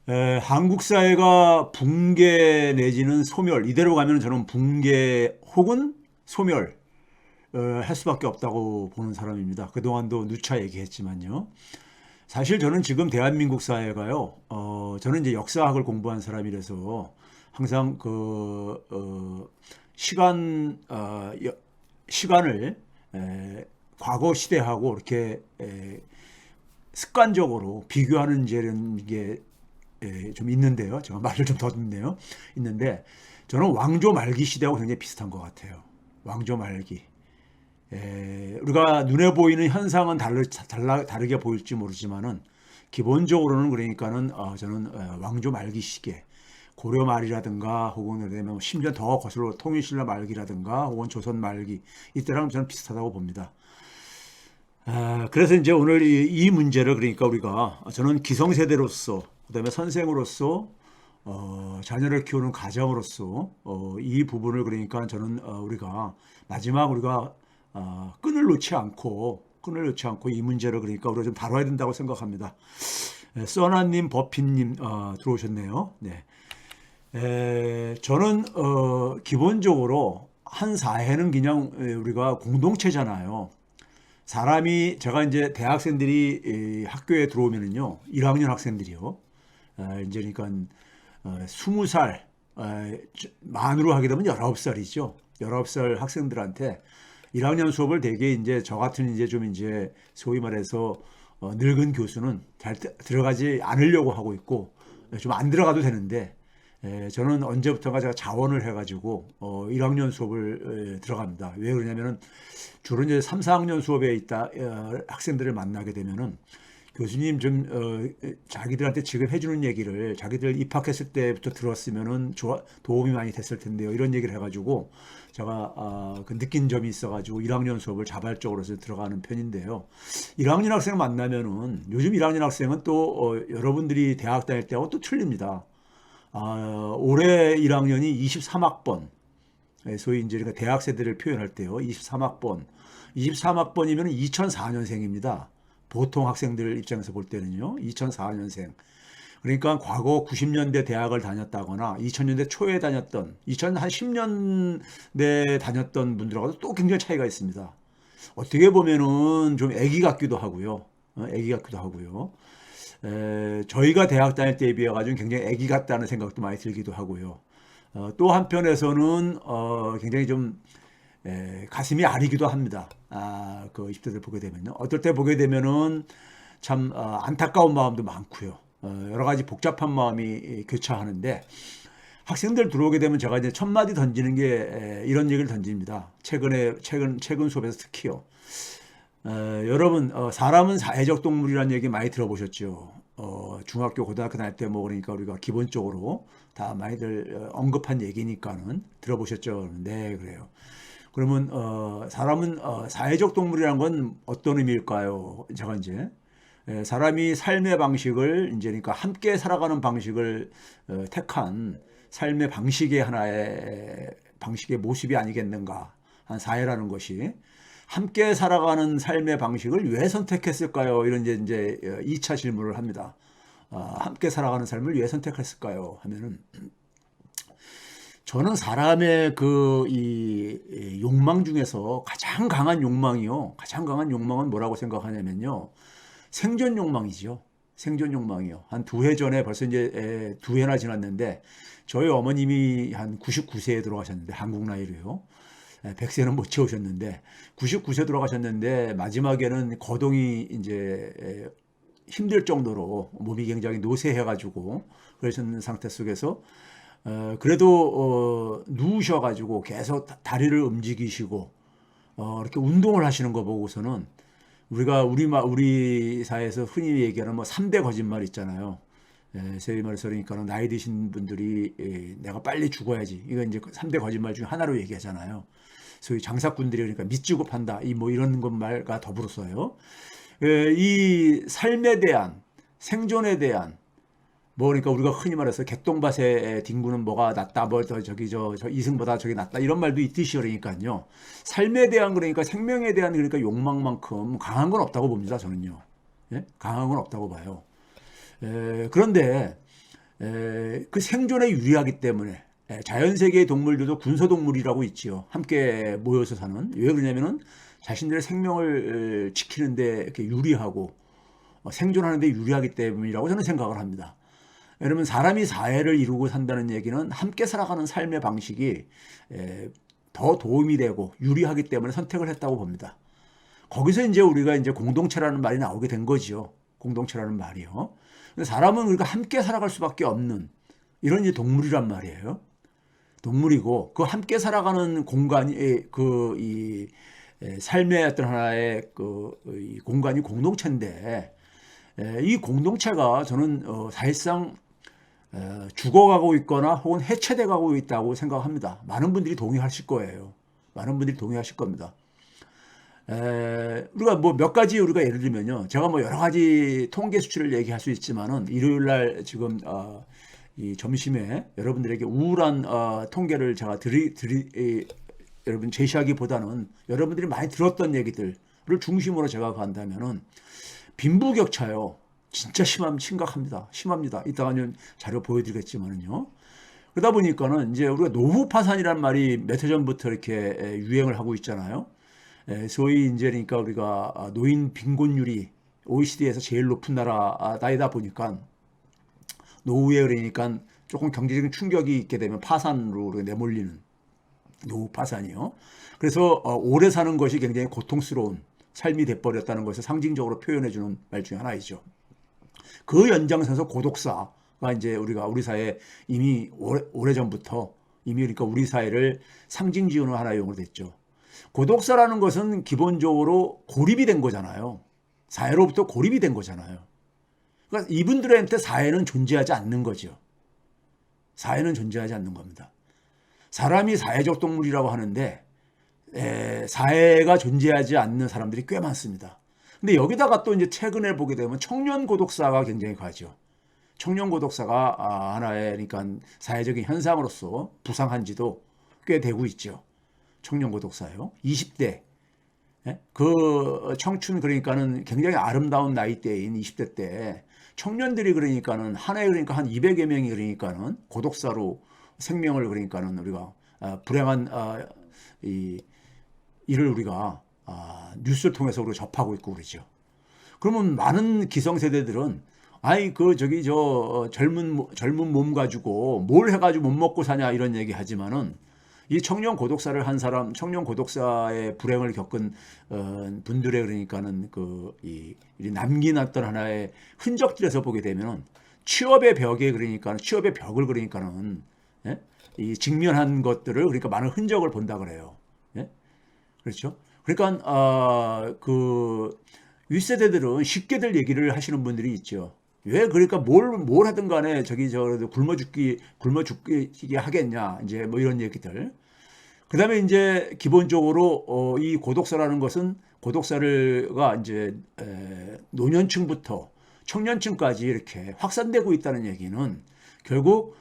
한국 사회가 붕괴 내지는 소멸, 이대로 가면 저는 붕괴 혹은 소멸 할 수밖에 없다고 보는 사람입니다. 그동안도 누차 얘기했지만요. 사실 저는 지금 대한민국 사회가요, 저는 이제 역사학을 공부한 사람이라서 항상 시간을 과거 시대하고 이렇게 습관적으로 비교하는 게 좀 있는데요. 제가 말을 좀 더듬네요. 있는데 저는 왕조 말기 시대하고 굉장히 비슷한 것 같아요. 왕조 말기. 우리가 눈에 보이는 현상은 다르게 보일지 모르지만은 기본적으로는 그러니까는 저는 왕조 말기 시기에 고려 말이라든가 혹은 그다음에 심지어 더 거슬러 통일신라 말기라든가 혹은 조선 말기 이때랑 저는 비슷하다고 봅니다. 그래서 이제 오늘 이 문제를 그러니까 우리가 저는 기성세대로서 그다음에 선생으로서 자녀를 키우는 가장으로서 이 부분을 그러니까 저는 우리가 마지막 우리가 끈을 놓지 않고 이 문제를 그러니까 우리가 좀 다뤄야 된다고 생각합니다. 써나님, 버핀님 들어오셨네요. 네. 저는 기본적으로 한 사회는 그냥 우리가 공동체잖아요. 사람이 제가 이제 대학생들이 학교에 들어오면은요, 1학년 학생들이요, 이제 그러니까 20살 만으로 하게 되면 19살이죠. 19살 학생들한테 1학년 수업을 대개 이제 저 같은 이제 좀 이제 소위 말해서 늙은 교수는 잘 들어가지 않으려고 하고 있고 좀 안 들어가도 되는데 저는 언제부턴가 제가 자원을 해가지고 1학년 수업을 들어갑니다. 왜 그러냐면은 주로 이제 3, 4학년 수업에 있다 학생들을 만나게 되면은 교수님 좀 자기들한테 지금 해주는 얘기를 자기들 입학했을 때부터 들었으면은 도움이 많이 됐을 텐데요. 이런 얘기를 해가지고 제가 그 느낀 점이 있어가지고 1학년 수업을 자발적으로 해서 들어가는 편인데요. 1학년 학생 만나면은 요즘 1학년 학생은 또 여러분들이 대학 다닐 때하고 또 틀립니다. 올해 1학년이 23학번, 소위 이제 그러니까 대학 세대를 표현할 때요. 23학번. 23학번이면 2004년생입니다. 보통 학생들 입장에서 볼 때는요. 2004년생. 그러니까 과거 90년대 대학을 다녔다거나 2000년대 초에 다녔던 2010년대 다녔던 분들하고도 또 굉장히 차이가 있습니다. 어떻게 보면은 좀 애기 같기도 하고요. 애기 같기도 하고요. 저희가 대학 다닐 때에 비해 가지고 굉장히 애기 같다는 생각도 많이 들기도 하고요. 또 한편에서는 굉장히 좀 가슴이 아리기도 합니다. 그 20대들 보게 되면요. 어떨 때 보게 되면은 참 안타까운 마음도 많고요. 여러 가지 복잡한 마음이 교차하는데 학생들 들어오게 되면 제가 이제 첫 마디 던지는 게 이런 얘기를 던집니다. 최근 수업에서 특히요. 여러분, 사람은 사회적 동물이라는 얘기 많이 들어보셨죠? 중학교, 고등학교 다닐 때 뭐 그러니까 우리가 기본적으로 다 많이들 언급한 얘기니까는 들어보셨죠? 네, 그래요. 그러면 사람은 사회적 동물이라는 건 어떤 의미일까요? 제가 이제 사람이 삶의 방식을 이제 그러니까 함께 살아가는 방식을 택한 삶의 방식의 하나의 방식의 모습이 아니겠는가? 한 사회라는 것이 함께 살아가는 삶의 방식을 왜 선택했을까요? 이런 이제 2차 질문을 합니다. 함께 살아가는 삶을 왜 선택했을까요? 하면은 저는 사람의 이 욕망 중에서 가장 강한 욕망이요. 가장 강한 욕망은 뭐라고 생각하냐면요. 생존 욕망이죠. 생존 욕망이요. 한 2해 전에 벌써 이제 2해나 지났는데 저희 어머님이 한 99세에 돌아가셨는데 한국 나이로요. 100세는 못 채우셨는데 99세 돌아가셨는데 마지막에는 거동이 이제 힘들 정도로 몸이 굉장히 노쇠해가지고 그러셨는 상태 속에서 그래도 누우셔가지고 계속 다리를 움직이시고 이렇게 운동을 하시는 거 보고서는 우리 사회에서 흔히 얘기하는 뭐 3대 거짓말 있잖아요. 소위 말해서 그러니까는 나이 드신 분들이 내가 빨리 죽어야지. 이거 이제 3대 거짓말 중에 하나로 얘기하잖아요. 소위 장사꾼들이 그러니까 밑지고 판다. 이 뭐 이런 것 말과 더불어서요. 이 삶에 대한 생존에 대한 뭐 그러니까 우리가 흔히 말해서 객동밭의 딩구는 뭐가 낫다 뭐 저기 저 이승보다 저기 낫다 이런 말도 있듯이 그러니까요. 삶에 대한 그러니까 생명에 대한 그러니까 욕망만큼 강한 건 없다고 봅니다. 저는요. 예? 강한 건 없다고 봐요. 그런데 그 생존에 유리하기 때문에 자연세계의 동물들도 군소동물이라고 있지요. 함께 모여서 사는. 왜 그러냐면은 자신들의 생명을 지키는데 이렇게 유리하고 생존하는 데 유리하기 때문이라고 저는 생각을 합니다. 여러분 사람이 사회를 이루고 산다는 얘기는 함께 살아가는 삶의 방식이 더 도움이 되고 유리하기 때문에 선택을 했다고 봅니다. 거기서 이제 우리가 이제 공동체라는 말이 나오게 된 거죠. 공동체라는 말이요. 사람은 우리가 함께 살아갈 수밖에 없는 이런 이제 동물이란 말이에요. 동물이고 그 함께 살아가는 공간이 이 삶의 어떤 하나의 이 공간이 공동체인데 이 공동체가 저는 사실상 죽어가고 있거나 혹은 해체돼 가고 있다고 생각합니다. 많은 분들이 동의하실 거예요. 많은 분들이 동의하실 겁니다. 우리가 뭐 몇 가지 우리가 예를 들면요. 제가 뭐 여러 가지 통계 수치를 얘기할 수 있지만은 일요일 날 지금 이 점심에 여러분들에게 우울한 통계를 제가 여러분 제시하기보다는 여러분들이 많이 들었던 얘기들을 중심으로 제가 간다면은 빈부격차요. 진짜 심각합니다. 심합니다. 이따가 자료 보여드리겠지만은요. 그러다 보니까는 이제 우리가 노후 파산이라는 말이 몇 해 전부터 이렇게 유행을 하고 있잖아요. 소위 이제 그러니까 우리가 노인 빈곤율이 OECD에서 제일 높은 나라다 보니까 노후에 그러니까 조금 경제적인 충격이 있게 되면 파산으로 내몰리는 노후 파산이요. 그래서 오래 사는 것이 굉장히 고통스러운 삶이 돼버렸다는 것을 상징적으로 표현해주는 말 중에 하나이죠. 그 연장선에서 고독사가 이제 우리 사회에 이미 오래전부터 이미 그러니까 우리 사회를 상징 지우는 하나의 용어로 됐죠. 고독사라는 것은 기본적으로 고립이 된 거잖아요. 사회로부터 고립이 된 거잖아요. 그러니까 이분들한테 사회는 존재하지 않는 거죠. 사회는 존재하지 않는 겁니다. 사람이 사회적 동물이라고 하는데 사회가 존재하지 않는 사람들이 꽤 많습니다. 근데 여기다가 또 이제 최근에 보게 되면 청년 고독사가 굉장히 가죠. 청년 고독사가 하나의 그러니까 사회적인 현상으로서 부상한 지도 꽤 되고 있죠. 청년 고독사요. 20대. 그 청춘 그러니까는 굉장히 아름다운 나이대인 20대 때 청년들이 그러니까는 한 해에 그러니까 한 200여 명이 그러니까는 고독사로 생명을 그러니까는 우리가 불행한 이 일을 우리가 뉴스를 통해서 우리가 접하고 있고 그러죠. 그러면 많은 기성세대들은 아이 저기 젊은 몸 가지고 뭘 해가지고 못 먹고 사냐 이런 얘기 하지만은 이 청년 고독사를 한 사람, 청년 고독사의 불행을 겪은 분들의 그러니까는 이 남긴 어떤 하나의 흔적들에서 보게 되면은 취업의 벽에 그러니까 취업의 벽을 그러니까는 이 직면한 것들을 그러니까 많은 흔적을 본다 그래요. 예? 그렇죠? 그러니까 윗세대들은 쉽게들 얘기를 하시는 분들이 있죠. 왜 그러니까 뭘 하든 간에 굶어 죽게 하겠냐 이제 뭐 이런 얘기들. 그다음에 이제 기본적으로 이 고독사라는 것은 고독사가 이제 노년층부터 청년층까지 이렇게 확산되고 있다는 얘기는 결국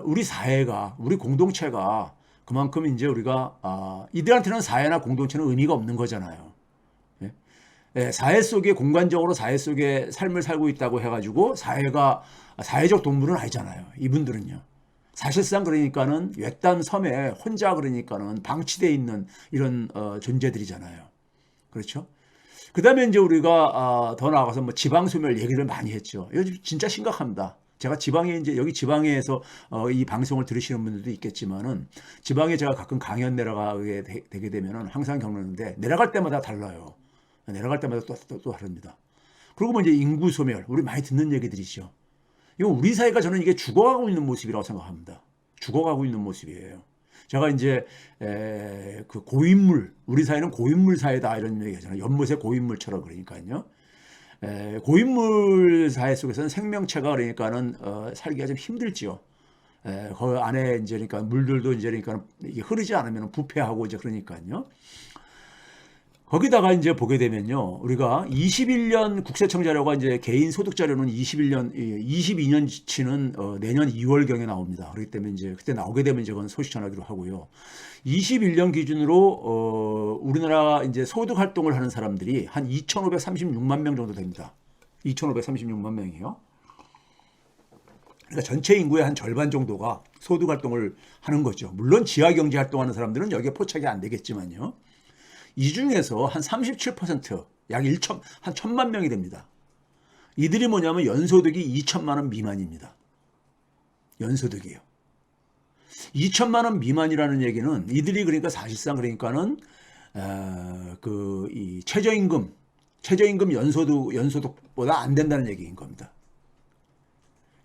우리 사회가 우리 공동체가 그만큼 이제 우리가 이들한테는 사회나 공동체는 의미가 없는 거잖아요. 사회 속에 공간적으로 사회 속에 삶을 살고 있다고 해가지고 사회가 사회적 동물은 아니잖아요. 이분들은요. 사실상 그러니까는 외딴 섬에 혼자 그러니까는 방치되어 있는 이런 존재들이잖아요. 그렇죠? 그 다음에 이제 우리가 더 나아가서 뭐 지방소멸 얘기를 많이 했죠. 이거 진짜 심각합니다. 제가 여기 지방에서 이 방송을 들으시는 분들도 있겠지만은 지방에 제가 가끔 강연 내려가게 되게 되면은 항상 겪는데 내려갈 때마다 달라요. 내려갈 때마다 또 다릅니다. 그리고 뭐 이제 인구 소멸, 우리 많이 듣는 얘기들이죠. 이거 우리 사회가 저는 이게 죽어가고 있는 모습이라고 생각합니다. 죽어가고 있는 모습이에요. 제가 이제 고인물, 우리 사회는 고인물 사회다 이런 얘기 하잖아요. 연못의 고인물처럼 그러니까요. 고인물 사회 속에서는 생명체가 그러니까는 살기가 좀 힘들지요. 그 안에 이제 그러니까 물들도 이제 그러니까 이게 흐르지 않으면 부패하고 이제 그러니까요. 거기다가 이제 보게 되면요. 우리가 21년 국세청 자료가 이제 개인 소득 자료는 22년치는 내년 2월경에 나옵니다. 그렇기 때문에 이제 그때 나오게 되면 이제 그건 소식 전하기로 하고요. 21년 기준으로 우리나라 이제 소득 활동을 하는 사람들이 한 2,536만 명 정도 됩니다. 2,536만 명이요. 그러니까 전체 인구의 한 절반 정도가 소득 활동을 하는 거죠. 물론 지하 경제 활동하는 사람들은 여기에 포착이 안 되겠지만요. 이 중에서 한 37%, 약 1천만 명이 됩니다. 이들이 뭐냐면 연소득이 2천만 원 미만입니다. 연소득이요. 2천만 원 미만이라는 얘기는 이들이 그러니까 사실상 그러니까는 이 최저임금 연소득보다 안 된다는 얘기인 겁니다.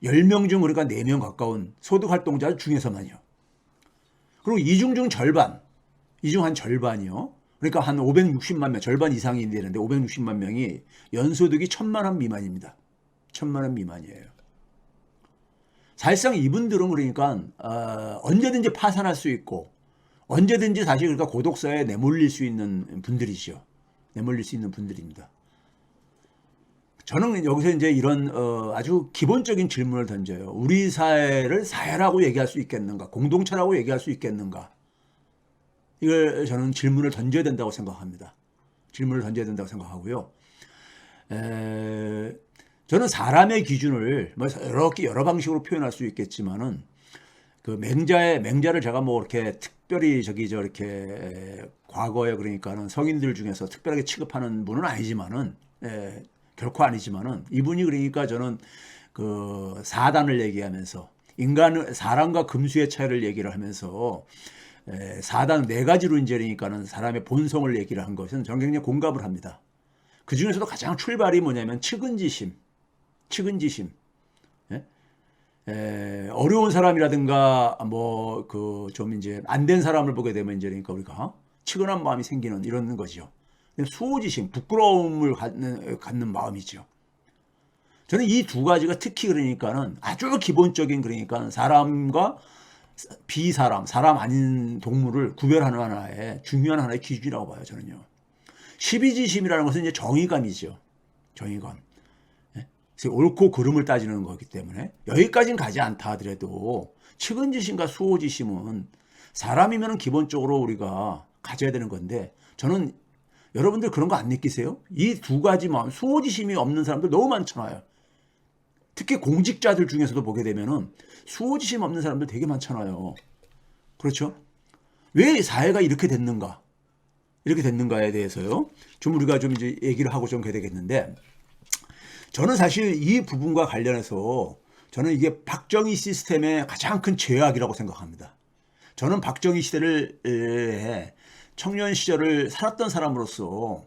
10명 중 그러니까 4명 가까운 소득 활동자 중에서만요. 그리고 이중 절반, 이중 한 절반이요. 그러니까 한 560만 명, 절반 이상이 되는데 560만 명이 연소득이 1,000만 원 미만입니다. 1,000만 원 미만이에요. 사실상 이분들은 그러니까 언제든지 파산할 수 있고 언제든지 다시 그러니까 고독사에 내몰릴 수 있는 분들이죠. 내몰릴 수 있는 분들입니다. 저는 여기서 이제 이런 아주 기본적인 질문을 던져요. 우리 사회를 사회라고 얘기할 수 있겠는가? 공동체라고 얘기할 수 있겠는가? 이걸 저는 질문을 던져야 된다고 생각합니다. 질문을 던져야 된다고 생각하고요. 저는 사람의 기준을 뭐 여러 방식으로 표현할 수 있겠지만은 그 맹자를 제가 뭐 이렇게 특별히 이렇게 과거에 그러니까는 성인들 중에서 특별하게 취급하는 분은 아니지만은 결코 아니지만은 이분이 그러니까 저는 그 사단을 얘기하면서 사람과 금수의 차이를 얘기를 하면서 사단 4가지로 이제 그러니까는 사람의 본성을 얘기를 한 것은 저는 굉장히 공감을 합니다. 그 중에서도 가장 출발이 뭐냐면 측은지심. 어려운 사람이라든가 뭐 그 좀 이제 안 된 사람을 보게 되면 이제 그러니까 우리가 측은한 마음이 생기는 이런 거죠. 수호지심, 부끄러움을 갖는 마음이죠. 저는 이 2가지가 특히 그러니까는 아주 기본적인 그러니까 사람과 사람 아닌 동물을 구별하는 중요한 하나의 기준이라고 봐요, 저는요. 십이지심이라는 것은 이제 정의감이죠. 정의감. 그래서 옳고 그름을 따지는 거기 때문에 여기까지는 가지 않다 하더라도 측은지심과 수호지심은 사람이면 기본적으로 우리가 가져야 되는 건데 저는 여러분들 그런 거 안 느끼세요? 이 2가지 마음, 수호지심이 없는 사람들 너무 많잖아요. 특히 공직자들 중에서도 보게 되면은 수호지심 없는 사람들 되게 많잖아요. 그렇죠? 왜 사회가 이렇게 됐는가? 이렇게 됐는가에 대해서요. 좀 우리가 좀 이제 얘기를 하고 좀 해야 되겠는데 저는 사실 이 부분과 관련해서 저는 이게 박정희 시스템의 가장 큰 죄악이라고 생각합니다. 저는 박정희 시대를 청년 시절을 살았던 사람으로서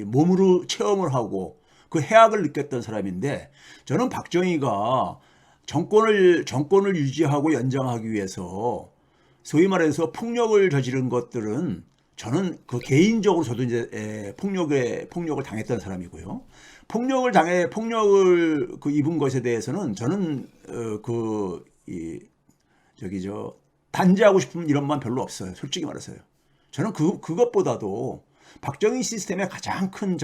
몸으로 체험을 하고 그 해악을 느꼈던 사람인데 저는 박정희가 정권을 유지하고 연장하기 위해서 소위 말해서 폭력을 저지른 것들은 저는 그 개인적으로 저도 이제 폭력을 당했던 사람이고요. 폭력을 입은 것에 대해서는 저는 단죄하고 싶은 이런 마음 별로 없어요. 솔직히 말해서요. 저는 그것보다도 박정희 시스템의 가장 큰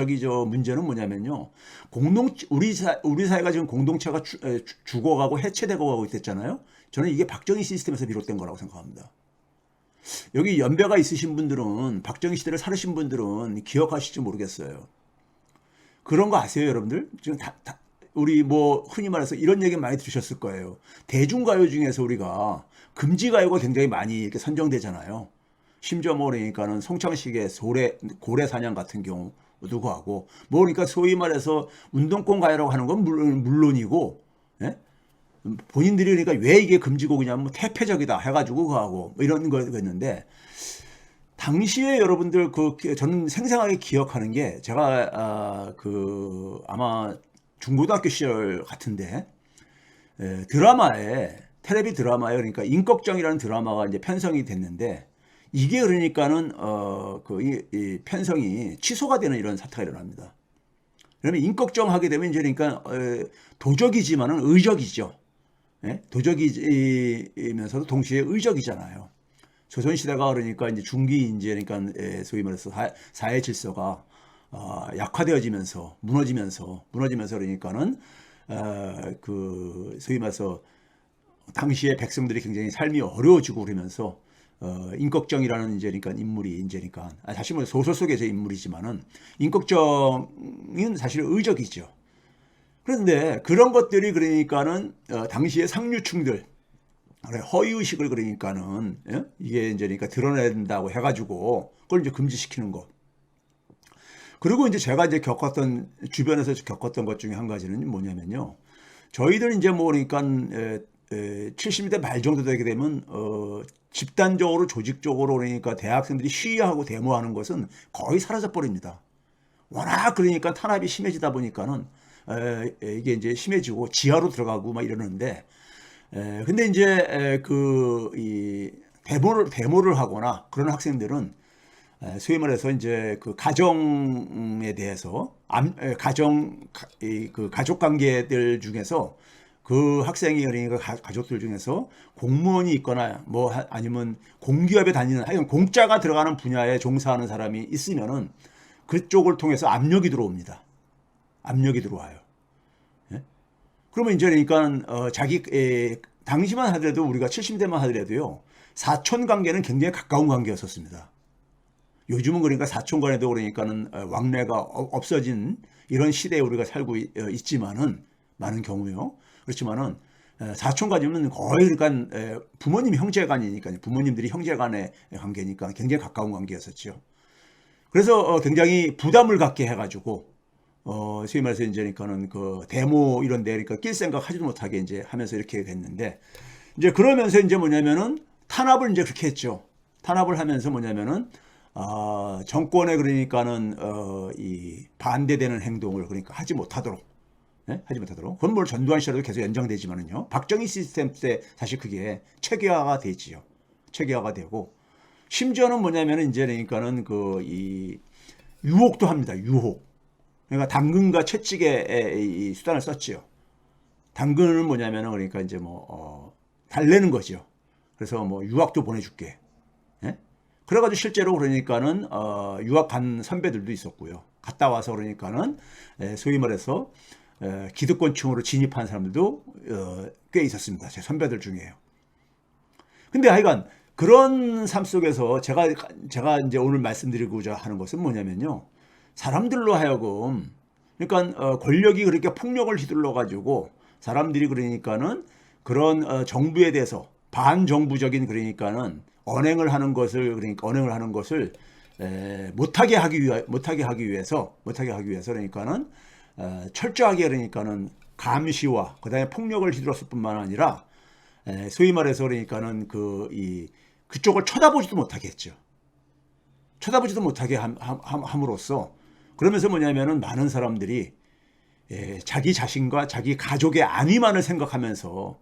문제는 뭐냐면요. 우리 사회가 지금 공동체가 죽어가고 해체되고 가고 있댔잖아요. 저는 이게 박정희 시스템에서 비롯된 거라고 생각합니다. 여기 연배가 있으신 분들은 박정희 시대를 살으신 분들은 기억하실지 모르겠어요. 그런 거 아세요, 여러분들? 지금 우리 뭐 흔히 말해서 이런 얘기 많이 들으셨을 거예요. 대중가요 중에서 우리가 금지가요가 굉장히 많이 이렇게 선정되잖아요. 심지어 뭐 그러니까는 송창식의 고래 사냥 같은 경우도 하고 뭐 그러니까 소위 말해서 운동권 가요라고 하는 건 물론이고 본인들이 그러니까 왜 이게 금지곡이냐면 뭐 태폐적이다 해가지고 그하고 뭐 이런 거였는데 당시에 여러분들 저는 생생하게 기억하는 게 제가 아마 중고등학교 시절 같은데 텔레비 드라마에 그러니까 임꺽정이라는 드라마가 이제 편성이 됐는데 이게 그러니까는 이 편성이 취소가 되는 이런 사태가 일어납니다. 그러면 임꺽정 하게 되면 이제 그러니까 도적이지만은 의적이죠. 도적이면서도 동시에 의적이잖아요. 조선시대가 그러니까 이제 그러니까 소위 말해서 사회 질서가 약화되어지면서 무너지면서 그러니까는 소위 말해서 당시에 백성들이 굉장히 삶이 어려워지고 그러면서 임꺽정이라는 이제 그러니까 인물이 이제 그러니까 사실 뭐 소설 속에서 인물이지만은 임꺽정은 사실 의적이죠. 그런데 그런 것들이 그러니까는 당시에 상류층들 허위의식을 그러니까는 예? 이게 이제 그러니까 드러내야 된다고 해가지고 그걸 이제 금지시키는 거. 그리고 이제 제가 이제 주변에서 겪었던 것 중에 한 가지는 뭐냐면요. 저희들 이제 뭐 그러니까 70년대 말 정도 되게 되면 집단적으로 조직적으로 그러니까 대학생들이 시위하고 데모하는 것은 거의 사라져 버립니다. 워낙 그러니까 탄압이 심해지다 보니까는 이게 이제 심해지고 지하로 들어가고 막 이러는데 근데 이제 이 데모를 하거나 그런 학생들은 소위 말해서 이제 그 가정에 대해서 그 가족 관계들 중에서 그 학생이 그러니까 가족들 중에서 공무원이 있거나 뭐 아니면 공기업에 다니는 하여간 공짜가 들어가는 분야에 종사하는 사람이 있으면은 그쪽을 통해서 압력이 들어옵니다. 압력이 들어와요. 예? 그러면 이제 그러니까 당시만 하더라도 우리가 70대만 하더라도요. 사촌 관계는 굉장히 가까운 관계였었습니다. 요즘은 그러니까 사촌 간에도 그러니까는 왕래가 없어진 이런 시대에 우리가 살고 있지만은 많은 경우요. 그렇지만은 사촌 간이면 거의 그러니까 부모님 형제간이니까요. 부모님들이 형제간의 관계니까 굉장히 가까운 관계였었죠. 그래서 굉장히 부담을 갖게 해가지고 소위 말해서 이제 그러니까는 그 데모 이런 데 그러니까 낄 생각 하지도 못하게 이제 하면서 이렇게 됐는데 이제 그러면서 이제 뭐냐면은 탄압을 이제 그렇게 했죠. 탄압을 하면서 뭐냐면은 정권에 그러니까는 이 반대되는 행동을 그러니까 하지 못하도록 하지 못하도록. 그건 뭐 전두환 시절에도 계속 연장되지만은요. 박정희 시스템 때 사실 그게 체계화가 되지요. 체계화가 되고 심지어는 뭐냐면은 이제 그러니까는 그 이 유혹도 합니다. 유혹. 그러니까 당근과 채찍의 이 수단을 썼지요. 당근은 뭐냐면은 그러니까 이제 뭐 달래는 거죠. 그래서 뭐 유학도 보내줄게. 예? 그래가지고 실제로 그러니까는 유학 간 선배들도 있었고요. 갔다 와서 그러니까는 소위 말해서 기득권층으로 진입한 사람들도 꽤 있었습니다. 제 선배들 중에요. 근데 하여간 그런 삶 속에서 제가 이제 오늘 말씀드리고자 하는 것은 뭐냐면요. 사람들로 하여금 그러니까 권력이 그렇게 폭력을 휘둘러 가지고 사람들이 그러니까는 그런 정부에 대해서 반정부적인 그러니까는 언행을 하는 것을 못하게 하기 위해서 그러니까는 철저하게 그러니까는 감시와 그다음에 폭력을 휘둘렀을 뿐만 아니라 소위 말해서 그러니까는 그쪽을 쳐다보지도 못하게 했죠. 쳐다보지도 못하게 함으로써 그러면서 뭐냐면은 많은 사람들이 자기 자신과 자기 가족의 안위만을 생각하면서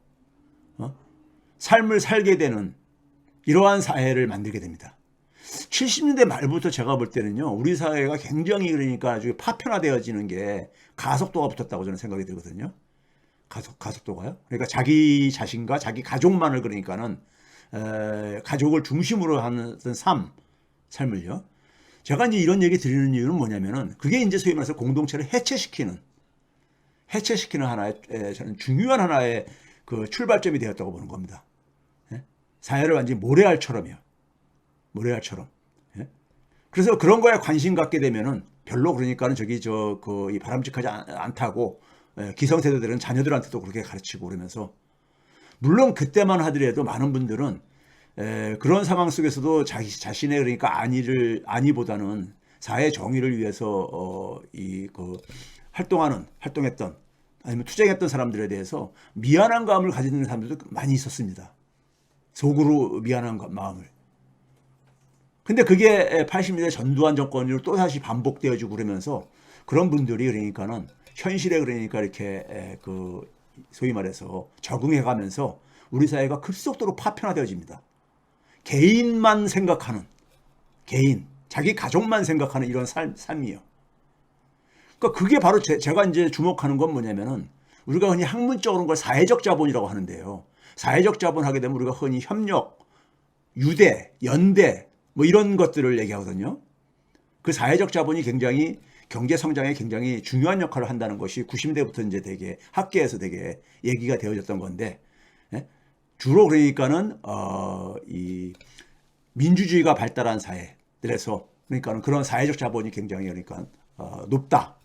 삶을 살게 되는 이러한 사회를 만들게 됩니다. 70년대 말부터 제가 볼 때는요, 우리 사회가 굉장히 그러니까 아주 파편화되어지는 게 가속도가 붙었다고 저는 생각이 들거든요. 가속도가요. 그러니까 자기 자신과 자기 가족만을 그러니까는 가족을 중심으로 하는 삶을요. 제가 이제 이런 얘기 드리는 이유는 뭐냐면은 그게 이제 소위 말해서 공동체를 해체시키는 하나의 저는 중요한 하나의 그 출발점이 되었다고 보는 겁니다. 사회를 완전히 모래알처럼이요. 모래알처럼. 그래서 그런 거에 관심 갖게 되면은 별로 그러니까는 이 바람직하지 않다고 기성세대들은 자녀들한테도 그렇게 가르치고 그러면서 물론 그때만 하더라도 많은 분들은 그런 상황 속에서도 자신의 그러니까 안위보다는 사회 정의를 위해서 활동했던 아니면 투쟁했던 사람들에 대해서 미안한 감을 가지는 사람들도 많이 있었습니다. 속으로 미안한 마음을. 근데 그게 80년대 전두환 정권으로 또 다시 반복되어지고 그러면서 그런 분들이 그러니까는 현실에 그러니까 이렇게 소위 말해서 적응해가면서 우리 사회가 급속도로 파편화되어집니다. 개인만 생각하는 자기 가족만 생각하는 이런 삶이에요. 그러니까 그게 바로 제가 이제 주목하는 건 뭐냐면은 우리가 흔히 학문적으로 그걸 사회적 자본이라고 하는데요. 사회적 자본 하게 되면 우리가 흔히 협력, 유대, 연대 뭐 이런 것들을 얘기하거든요. 그 사회적 자본이 굉장히 경제 성장에 굉장히 중요한 역할을 한다는 것이 90년대부터 이제 되게 학계에서 되게 얘기가 되어졌던 건데 주로 그러니까는 이 민주주의가 발달한 사회들에서 그러니까는 그런 사회적 자본이 굉장히 그러니까 높다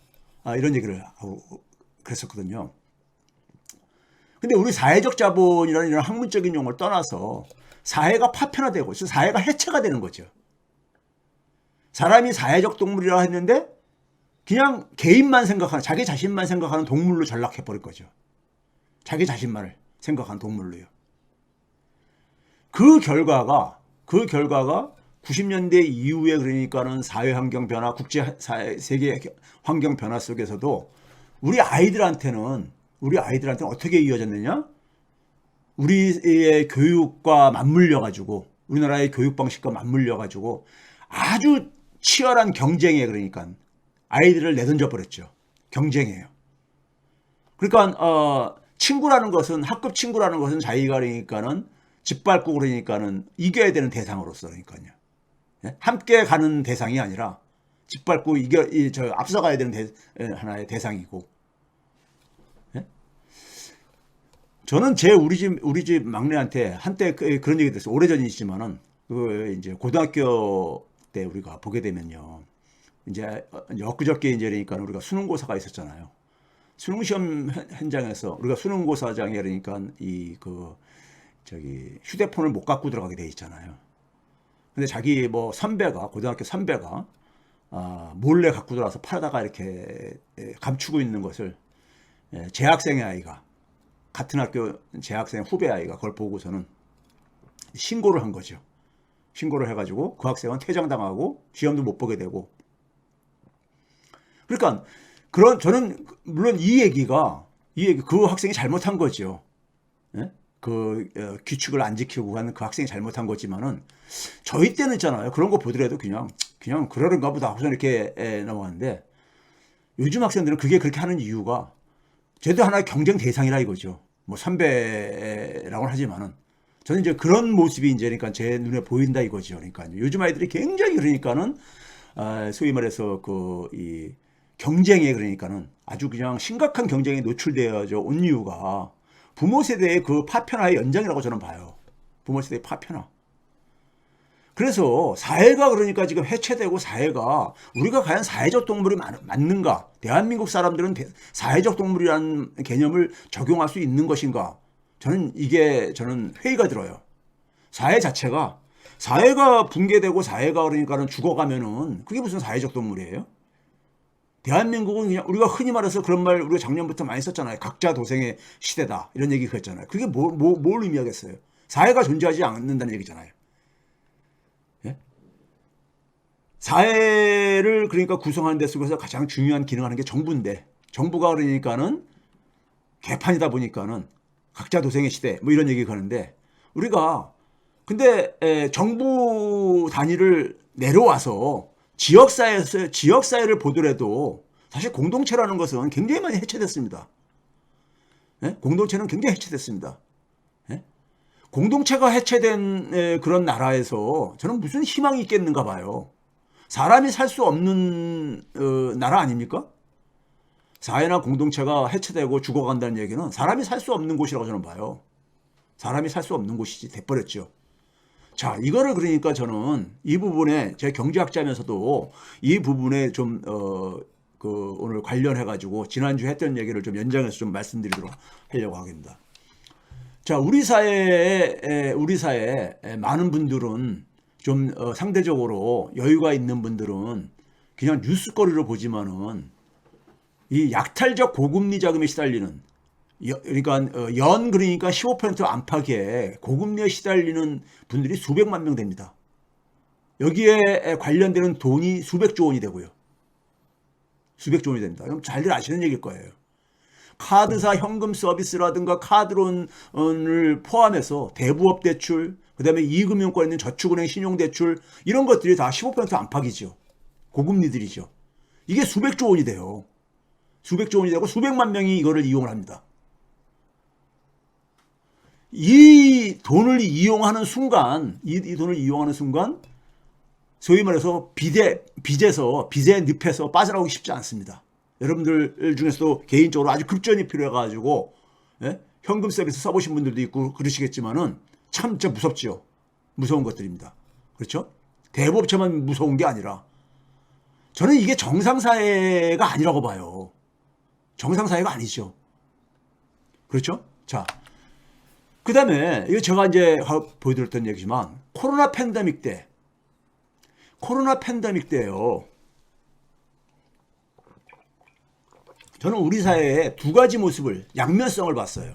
이런 얘기를 하고 그랬었거든요. 근데 우리 사회적 자본이라는 이런 학문적인 용어를 떠나서 사회가 파편화되고 있어요. 사회가 해체가 되는 거죠. 사람이 사회적 동물이라 했는데 그냥 개인만 생각하는, 자기 자신만 생각하는 동물로 전락해버릴 거죠. 자기 자신만을 생각하는 동물로요. 그 결과가 90년대 이후에 그러니까는 사회 환경 변화, 국제 세계 환경 변화 속에서도 우리 아이들한테는 어떻게 이어졌느냐? 우리의 교육과 맞물려 가지고, 우리나라의 교육 방식과 맞물려 가지고 아주 치열한 경쟁에 그러니까 아이들을 내던져 버렸죠. 경쟁이에요. 그러니까 친구라는 것은, 학급 친구라는 것은 자기가 그러니까는 짓밟고 그러니까는 이겨야 되는 대상으로서, 그러니까요. 예? 함께 가는 대상이 아니라 짓밟고 앞서가야 되는 하나의 대상이고. 예? 저는 우리 집 막내한테 한때 그런 얘기 들었어요. 오래전이지만은 이제 고등학교 때 우리가 보게 되면요. 이제 엊그저께 이제 그러니까 우리가 수능고사가 있었잖아요. 수능시험 현장에서 우리가 수능고사장에 그러니까 휴대폰을 못 갖고 들어가게 돼 있잖아요. 근데 자기 고등학교 선배가 몰래 갖고 들어와서 팔다가 이렇게 감추고 있는 것을 재학생의 아이가, 같은 학교 재학생 후배 아이가 그걸 보고서는 신고를 한 거죠. 신고를 해가지고 그 학생은 퇴장당하고 시험도 못 보게 되고. 그러니까 저는 물론 그 학생이 잘못한 거죠. 예? 규칙을 안 지키고 하는 그 학생이 잘못한 거지만은 저희 때는 있잖아요. 그런 거 보더라도 그냥 그러는가 보다 하고서 이렇게 넘어갔는데, 요즘 학생들은 그렇게 하는 이유가 쟤도 하나의 경쟁 대상이라 이거죠. 뭐 선배라고는 하지만은 저는 이제 그런 모습이 이제 그러니까 제 눈에 보인다 이거죠. 그러니까 요즘 아이들이 굉장히 그러니까는 소위 말해서 이 경쟁에 그러니까는 아주 그냥 심각한 경쟁에 노출되어져 온 이유가 부모 세대의 그 파편화의 연장이라고 저는 봐요. 부모 세대의 파편화. 그래서 사회가 그러니까 지금 해체되고, 사회가 우리가 과연 사회적 동물이 맞는가? 대한민국 사람들은 사회적 동물이라는 개념을 적용할 수 있는 것인가? 저는 회의가 들어요. 사회가 붕괴되고 사회가 그러니까는 죽어가면은 그게 무슨 사회적 동물이에요? 대한민국은 그냥 우리가 흔히 말해서 그런 말 우리가 작년부터 많이 썼잖아요. 각자 도생의 시대다. 이런 얘기 그랬잖아요. 그게 뭘 의미하겠어요? 사회가 존재하지 않는다는 얘기잖아요. 예? 사회를 그러니까 구성하는 데 속에서 가장 중요한 기능하는 게 정부인데, 정부가 그러니까는 개판이다 보니까는 각자 도생의 시대 뭐 이런 얘기 하는데, 우리가 근데 정부 단위를 내려와서 지역사회를 보더라도 사실 공동체라는 것은 굉장히 많이 해체됐습니다. 예? 공동체는 굉장히 해체됐습니다. 예? 공동체가 해체된 그런 나라에서 저는 무슨 희망이 있겠는가 봐요. 사람이 살 수 없는 나라 아닙니까? 사회나 공동체가 해체되고 죽어간다는 얘기는 사람이 살 수 없는 곳이라고 저는 봐요. 사람이 살 수 없는 곳이 돼버렸죠. 자, 이거를 그러니까 저는 이 부분에, 제 경제학자면서도 이 부분에 좀 오늘 관련해 가지고 지난주 했던 얘기를 좀 연장해서 좀 말씀드리도록 하려고 하겠습니다. 자, 우리 사회에 많은 분들은 좀 상대적으로 여유가 있는 분들은 그냥 뉴스거리로 보지만은 이 약탈적 고금리 자금에 시달리는, 그러니까 그러니까 15% 안팎에 고금리에 시달리는 분들이 수백만 명 됩니다. 여기에 관련되는 돈이 수백조 원이 되고요. 수백조 원이 됩니다. 그럼 잘들 아시는 얘기일 거예요. 카드사 현금 서비스라든가 카드론을 포함해서 대부업 대출, 그다음에 이금융권에 있는 저축은행 신용대출, 이런 것들이 다 15% 안팎이죠. 고금리들이죠. 이게 수백조 원이 돼요. 수백조 원이 되고 수백만 명이 이거를 이용을 합니다. 이 돈을 이용하는 순간, 소위 말해서 빚의 늪에서 빠져나오기 쉽지 않습니다. 여러분들 중에서도 개인적으로 아주 급전이 필요해가지고, 예? 현금 서비스 써보신 분들도 있고 그러시겠지만은 참 진짜 무섭지요. 무서운 것들입니다. 그렇죠? 대부업체만 무서운 게 아니라 저는 이게 정상사회가 아니라고 봐요. 정상 사회가 아니죠. 그렇죠? 자, 그 다음에 이거 제가 이제 보여드렸던 얘기지만 코로나 팬데믹 때요. 저는 우리 사회의 두 가지 모습을, 양면성을 봤어요.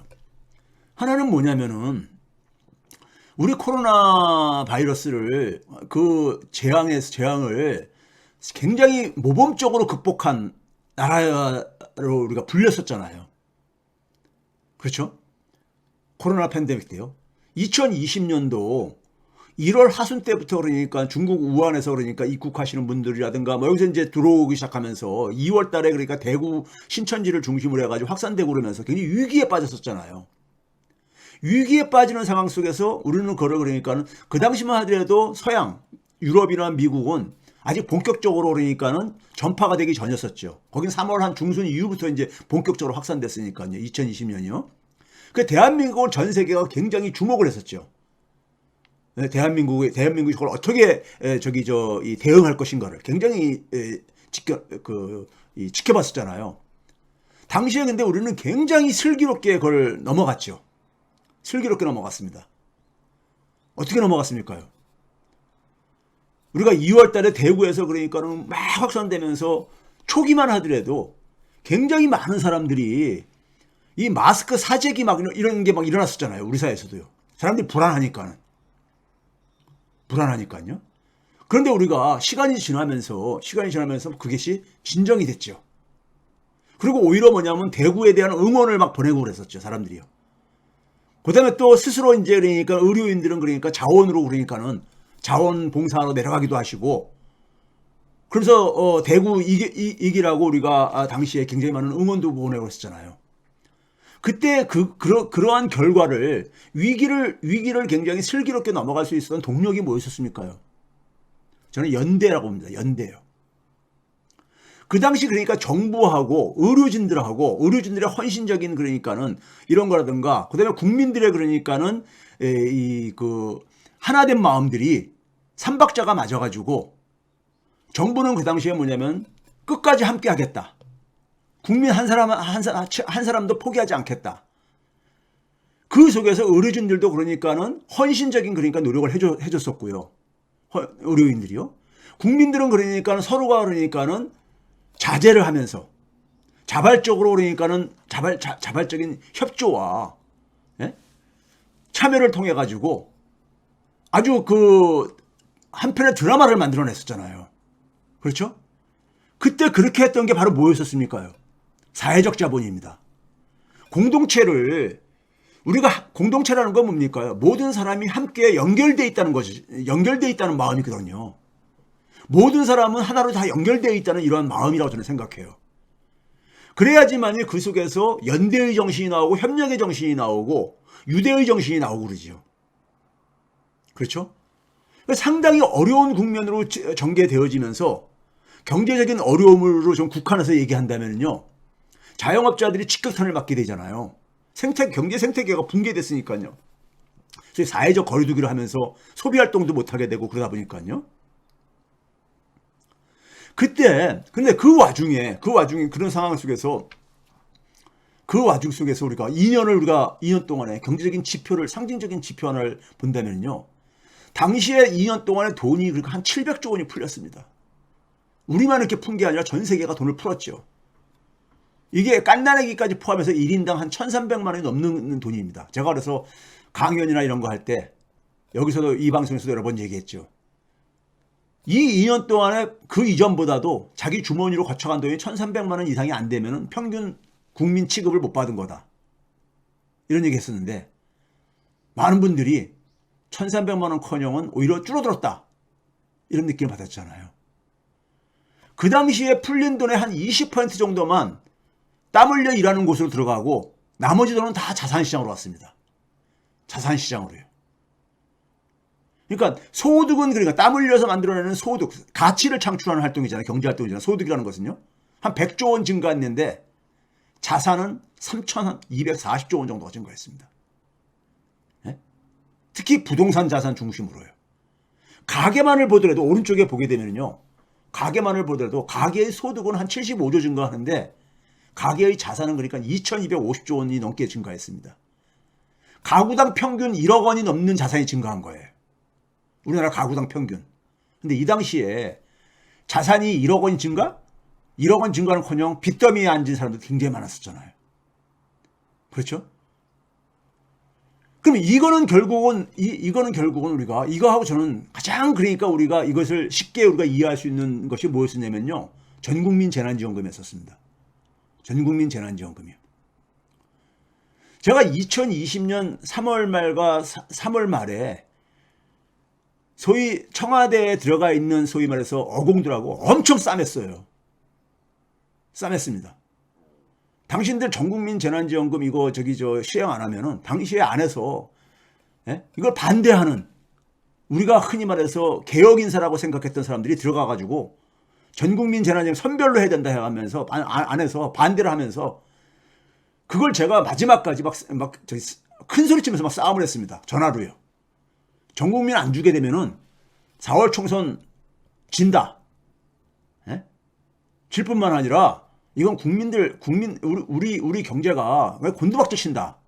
하나는 뭐냐면은 우리 코로나 바이러스를 그 재앙을 굉장히 모범적으로 극복한 나라로 우리가 불렸었잖아요. 그렇죠? 코로나 팬데믹 때요. 2020년도 1월 하순 때부터 그러니까 중국 우한에서 그러니까 입국하시는 분들이라든가 뭐 여기서 이제 들어오기 시작하면서 2월 달에 그러니까 대구 신천지를 중심으로 해가지고 확산되고 그러면서 굉장히 위기에 빠졌었잖아요. 위기에 빠지는 상황 속에서 우리는 그러니까는 그 당시만 하더라도 서양, 유럽이나 미국은 아직 본격적으로 그러니까는 전파가 되기 전이었었죠. 거긴 3월 한 중순 이후부터 이제 본격적으로 확산됐으니까요. 2020년이요. 그 대한민국을 전 세계가 굉장히 주목을 했었죠. 대한민국이 그걸 어떻게 이 대응할 것인가를 굉장히 지켜봤었잖아요. 당시에 근데 우리는 굉장히 슬기롭게 그걸 넘어갔죠. 슬기롭게 넘어갔습니다. 어떻게 넘어갔습니까요? 우리가 2월 달에 대구에서 그러니까는 막 확산되면서 초기만 하더라도 굉장히 많은 사람들이 이 마스크 사재기 막 이런 게 막 일어났었잖아요. 우리 사회에서도요. 사람들이 불안하니까요. 그런데 우리가 시간이 지나면서 그것이 진정이 됐죠. 그리고 오히려 뭐냐면 대구에 대한 응원을 막 보내고 그랬었죠. 사람들이요. 그 다음에 또 스스로 이제 그러니까 의료인들은 그러니까 자원으로 그러니까는 자원봉사하러 내려가기도 하시고 그래서 대구 이기라고 우리가 당시에 굉장히 많은 응원도 보내고 했었잖아요. 그때 그러한 결과를 위기를 굉장히 슬기롭게 넘어갈 수 있었던 동력이 뭐였었습니까요? 저는 연대라고 봅니다. 연대요. 그 당시 그러니까 정부하고 의료진들의 헌신적인 그러니까는 이런 거라든가 그다음에 국민들의 그러니까는 하나된 마음들이 삼박자가 맞아가지고 정부는 그 당시에 뭐냐면 끝까지 함께 하겠다. 국민 한 사람도 포기하지 않겠다. 그 속에서 의료진들도 그러니까는 헌신적인 그러니까 노력을 해줬었고요. 의료인들이요. 국민들은 그러니까는 서로가 그러니까는 자제를 하면서 자발적으로 그러니까는 자발적인 협조와 참여를 통해 가지고 아주 한편의 드라마를 만들어냈었잖아요. 그렇죠? 그때 그렇게 했던 게 바로 뭐였었습니까요? 사회적 자본입니다. 공동체라는 건 뭡니까? 모든 사람이 함께 연결되어 있다는 것이, 연결되어 있다는 마음이거든요. 모든 사람은 하나로 다 연결되어 있다는 이러한 마음이라고 저는 생각해요. 그래야지만이 그 속에서 연대의 정신이 나오고 협력의 정신이 나오고 유대의 정신이 나오고 그러죠. 그렇죠? 상당히 어려운 국면으로 전개되어지면서 경제적인 어려움으로 좀 국한해서 얘기한다면요. 자영업자들이 직격탄을 맞게 되잖아요. 경제 생태계가 붕괴됐으니까요. 그래서 사회적 거리두기를 하면서 소비활동도 못하게 되고 그러다 보니까요. 근데 그 와중에 그런 상황 속에서 우리가 2년 동안에 경제적인 지표를, 상징적인 지표 하나를 본다면요. 당시에 2년 동안에 돈이 그러니까 한 700조 원이 풀렸습니다. 우리만 이렇게 푼 게 아니라 전 세계가 돈을 풀었죠. 이게 깐나내기까지 포함해서 1인당 한 1,300만 원이 넘는 돈입니다. 제가 그래서 강연이나 이런 거 할 때 여기서도 이 방송에서도 여러 번 얘기했죠. 이 2년 동안에 그 이전보다도 자기 주머니로 거쳐간 돈이 1,300만 원 이상이 안 되면 평균 국민 취급을 못 받은 거다. 이런 얘기 했었는데 많은 분들이 1,300만 원커녕은 오히려 줄어들었다. 이런 느낌을 받았잖아요. 그 당시에 풀린 돈의 한 20% 정도만 땀 흘려 일하는 곳으로 들어가고 나머지 돈은 다 자산시장으로 왔습니다. 자산시장으로요. 그러니까 소득은 그러니까 땀 흘려서 만들어내는 소득, 가치를 창출하는 활동이잖아요. 경제활동이잖아요. 소득이라는 것은요. 한 100조 원 증가했는데 자산은 3,240조 원 정도가 증가했습니다. 네? 특히 부동산 자산 중심으로요. 가계만을 보더라도 오른쪽에 보게 되면요. 가계만을 보더라도 가계의 소득은 한 75조 증가하는데 가계의 자산은 그러니까 2250조 원이 넘게 증가했습니다. 가구당 평균 1억 원이 넘는 자산이 증가한 거예요. 우리나라 가구당 평균. 근데 이 당시에 자산이 1억 원이 증가? 1억 원 증가는커녕 빚더미에 앉은 사람도 굉장히 많았었잖아요. 그렇죠? 그럼 이거는 결국은 우리가 이거하고 저는 가장 그러니까 우리가 이것을 쉽게 우리가 이해할 수 있는 것이 무엇이냐면요. 전국민 재난지원금이었습니다. 전국민 재난지원금이요. 제가 2020년 3월 말과 3월 말에 소위 청와대에 들어가 있는 소위 말해서 어공들하고 엄청 싸맸어요. 싸맸습니다. 당신들 전국민 재난지원금 이거 시행 안 하면은 당시에 안에서 이걸 반대하는 우리가 흔히 말해서 개혁인사라고 생각했던 사람들이 들어가가지고 전국민 재난지원금 선별로 해야 된다 해가면서 안에서 반대를 하면서 그걸 제가 마지막까지 큰 소리 치면서 막 싸움을 했습니다. 전화로요. 전국민 안 주게 되면은 4월 총선 진다. 질 뿐만 아니라 이건 우리 경제가 곤두박질 친다.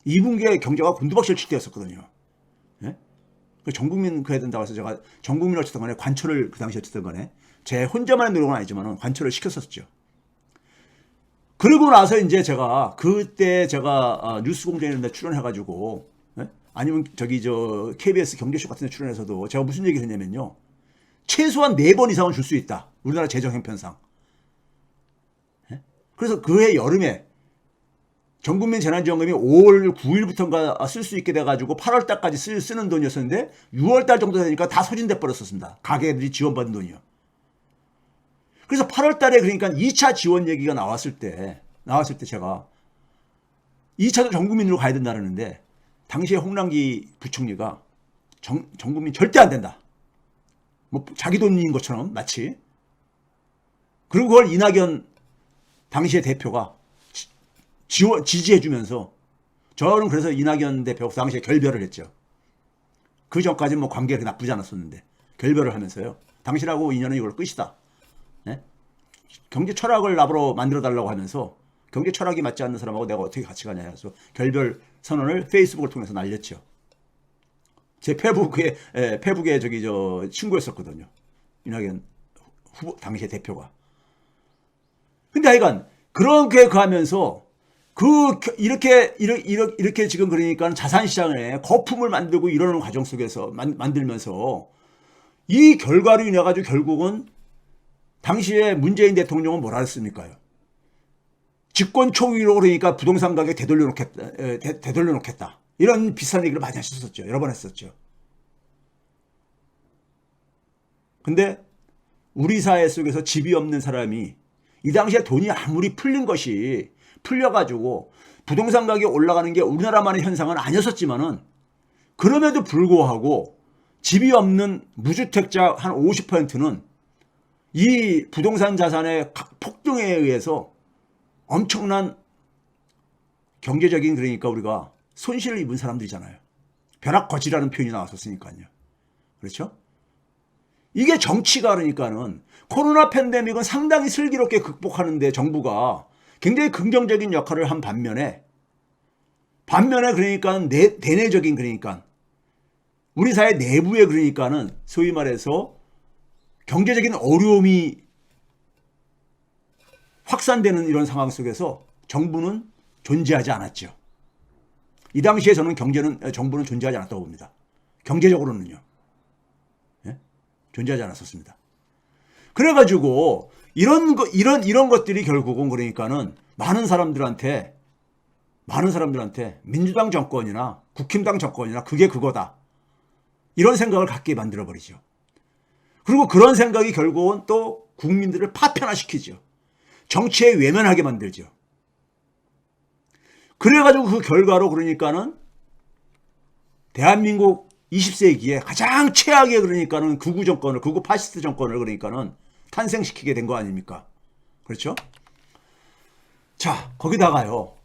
2분기에 경제가 곤두박질 칠 때였었거든요. 전 국민 그래야 된다고 해서 제가 전 국민 어쨌든 간에 관철을 그 당시 어쨌든 간에 제 혼자만의 노력은 아니지만 관철을 시켰었죠. 그러고 나서 이제 그때 제가 뉴스공장 이런 데 출연해가지고 아니면 KBS 경제쇼 같은 데 출연해서도 제가 무슨 얘기를 했냐면요. 최소한 4번 이상은 줄 수 있다. 우리나라 재정 형편상. 그래서 그해 여름에 전국민 재난지원금이 5월 9일부터인가 쓸 수 있게 돼가지고 8월 달까지 쓰는 돈이었었는데 6월 달 정도 되니까 다 소진돼 버렸었습니다. 가게들이 지원받은 돈이요. 그래서 8월 달에 그러니까 2차 지원 얘기가 나왔을 때 제가 2차도 전국민으로 가야 된다는데 당시에 홍남기 부총리가 전국민 절대 안 된다. 뭐 자기 돈인 것처럼 마치. 그리고 그걸 이낙연 당시의 대표가 지지해주면서 저는 그래서 이낙연 대표 당시에 결별을 했죠. 그 전까지는 뭐 관계가 나쁘지 않았었는데 결별을 하면서요. 당신하고 인연은 이걸 끝이다. 경제 철학을 나보러 만들어달라고 하면서 경제 철학이 맞지 않는 사람하고 내가 어떻게 같이 가냐 해서 결별 선언을 페이스북을 통해서 날렸죠. 제 페북에 친구였었거든요. 이낙연 후보 당시의 대표가. 근데 하여간 그렇게 가면서 이렇게 지금 그러니까 자산시장에 거품을 만들고 이러는 과정 속에서 만들면서 이 결과로 인해 가지고 결국은 당시에 문재인 대통령은 뭐라 했습니까? 집권 초기로 그러니까 부동산 가격 되돌려놓겠다. 이런 비슷한 얘기를 많이 하셨었죠. 여러 번 했었죠. 근데 우리 사회 속에서 집이 없는 사람이 이 당시에 돈이 아무리 풀려가지고 부동산 가격이 올라가는 게 우리나라만의 현상은 아니었었지만은 그럼에도 불구하고 집이 없는 무주택자 한 50%는 이 부동산 자산의 폭등에 의해서 엄청난 경제적인 그러니까 우리가 손실을 입은 사람들이잖아요. 벼락거지라는 표현이 나왔었으니까요. 그렇죠? 이게 정치가 그러니까는 코로나 팬데믹은 상당히 슬기롭게 극복하는데 정부가 굉장히 긍정적인 역할을 한 반면에 그러니까 대내적인 그러니까 우리 사회 내부에 그러니까는 소위 말해서 경제적인 어려움이 확산되는 이런 상황 속에서 정부는 존재하지 않았죠. 이 당시에 저는 정부는 존재하지 않았다고 봅니다. 경제적으로는요. 존재하지 않았었습니다. 그래가지고 이런 것들이 결국은 그러니까는 많은 사람들한테 민주당 정권이나 국힘당 정권이나 그게 그거다. 이런 생각을 갖게 만들어버리죠. 그리고 그런 생각이 결국은 또 국민들을 파편화시키죠. 정치에 외면하게 만들죠. 그래가지고 그 결과로 그러니까는 대한민국 20세기에 가장 최악의 그러니까는 극우 파시스트 정권을 그러니까는 탄생시키게 된 거 아닙니까? 그렇죠? 자, 거기다가요.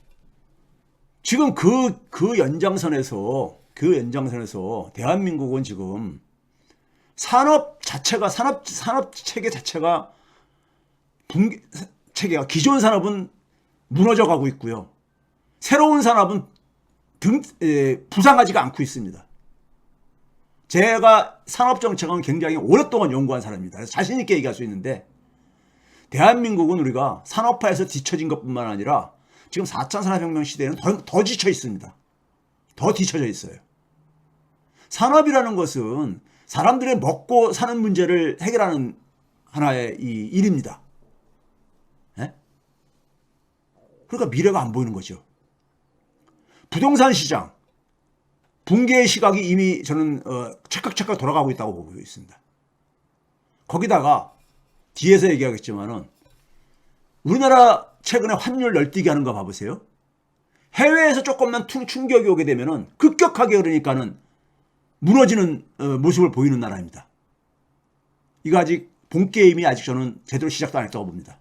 지금 그 연장선에서 대한민국은 지금 산업 체계 자체가 체계가 기존 산업은 무너져 가고 있고요. 새로운 산업은 부상하지가 않고 있습니다. 제가 산업정책은 굉장히 오랫동안 연구한 사람입니다. 그래서 자신 있게 얘기할 수 있는데 대한민국은 우리가 산업화에서 뒤처진 것뿐만 아니라 지금 4차 산업혁명 시대에는 더 지쳐 있습니다. 더 뒤처져 있어요. 산업이라는 것은 사람들의 먹고 사는 문제를 해결하는 하나의 이 일입니다. 네? 그러니까 미래가 안 보이는 거죠. 부동산 시장 붕괴의 시각이 이미 저는 찰칵찰칵 돌아가고 있다고 보고 있습니다. 거기다가 뒤에서 얘기하겠지만은 우리나라 최근에 환율 널뛰기 하는 거 봐보세요. 해외에서 조금만 충격이 오게 되면은 급격하게 그러니까는 무너지는 모습을 보이는 나라입니다. 이거 아직 본 게임이 아직 저는 제대로 시작도 안 했다고 봅니다.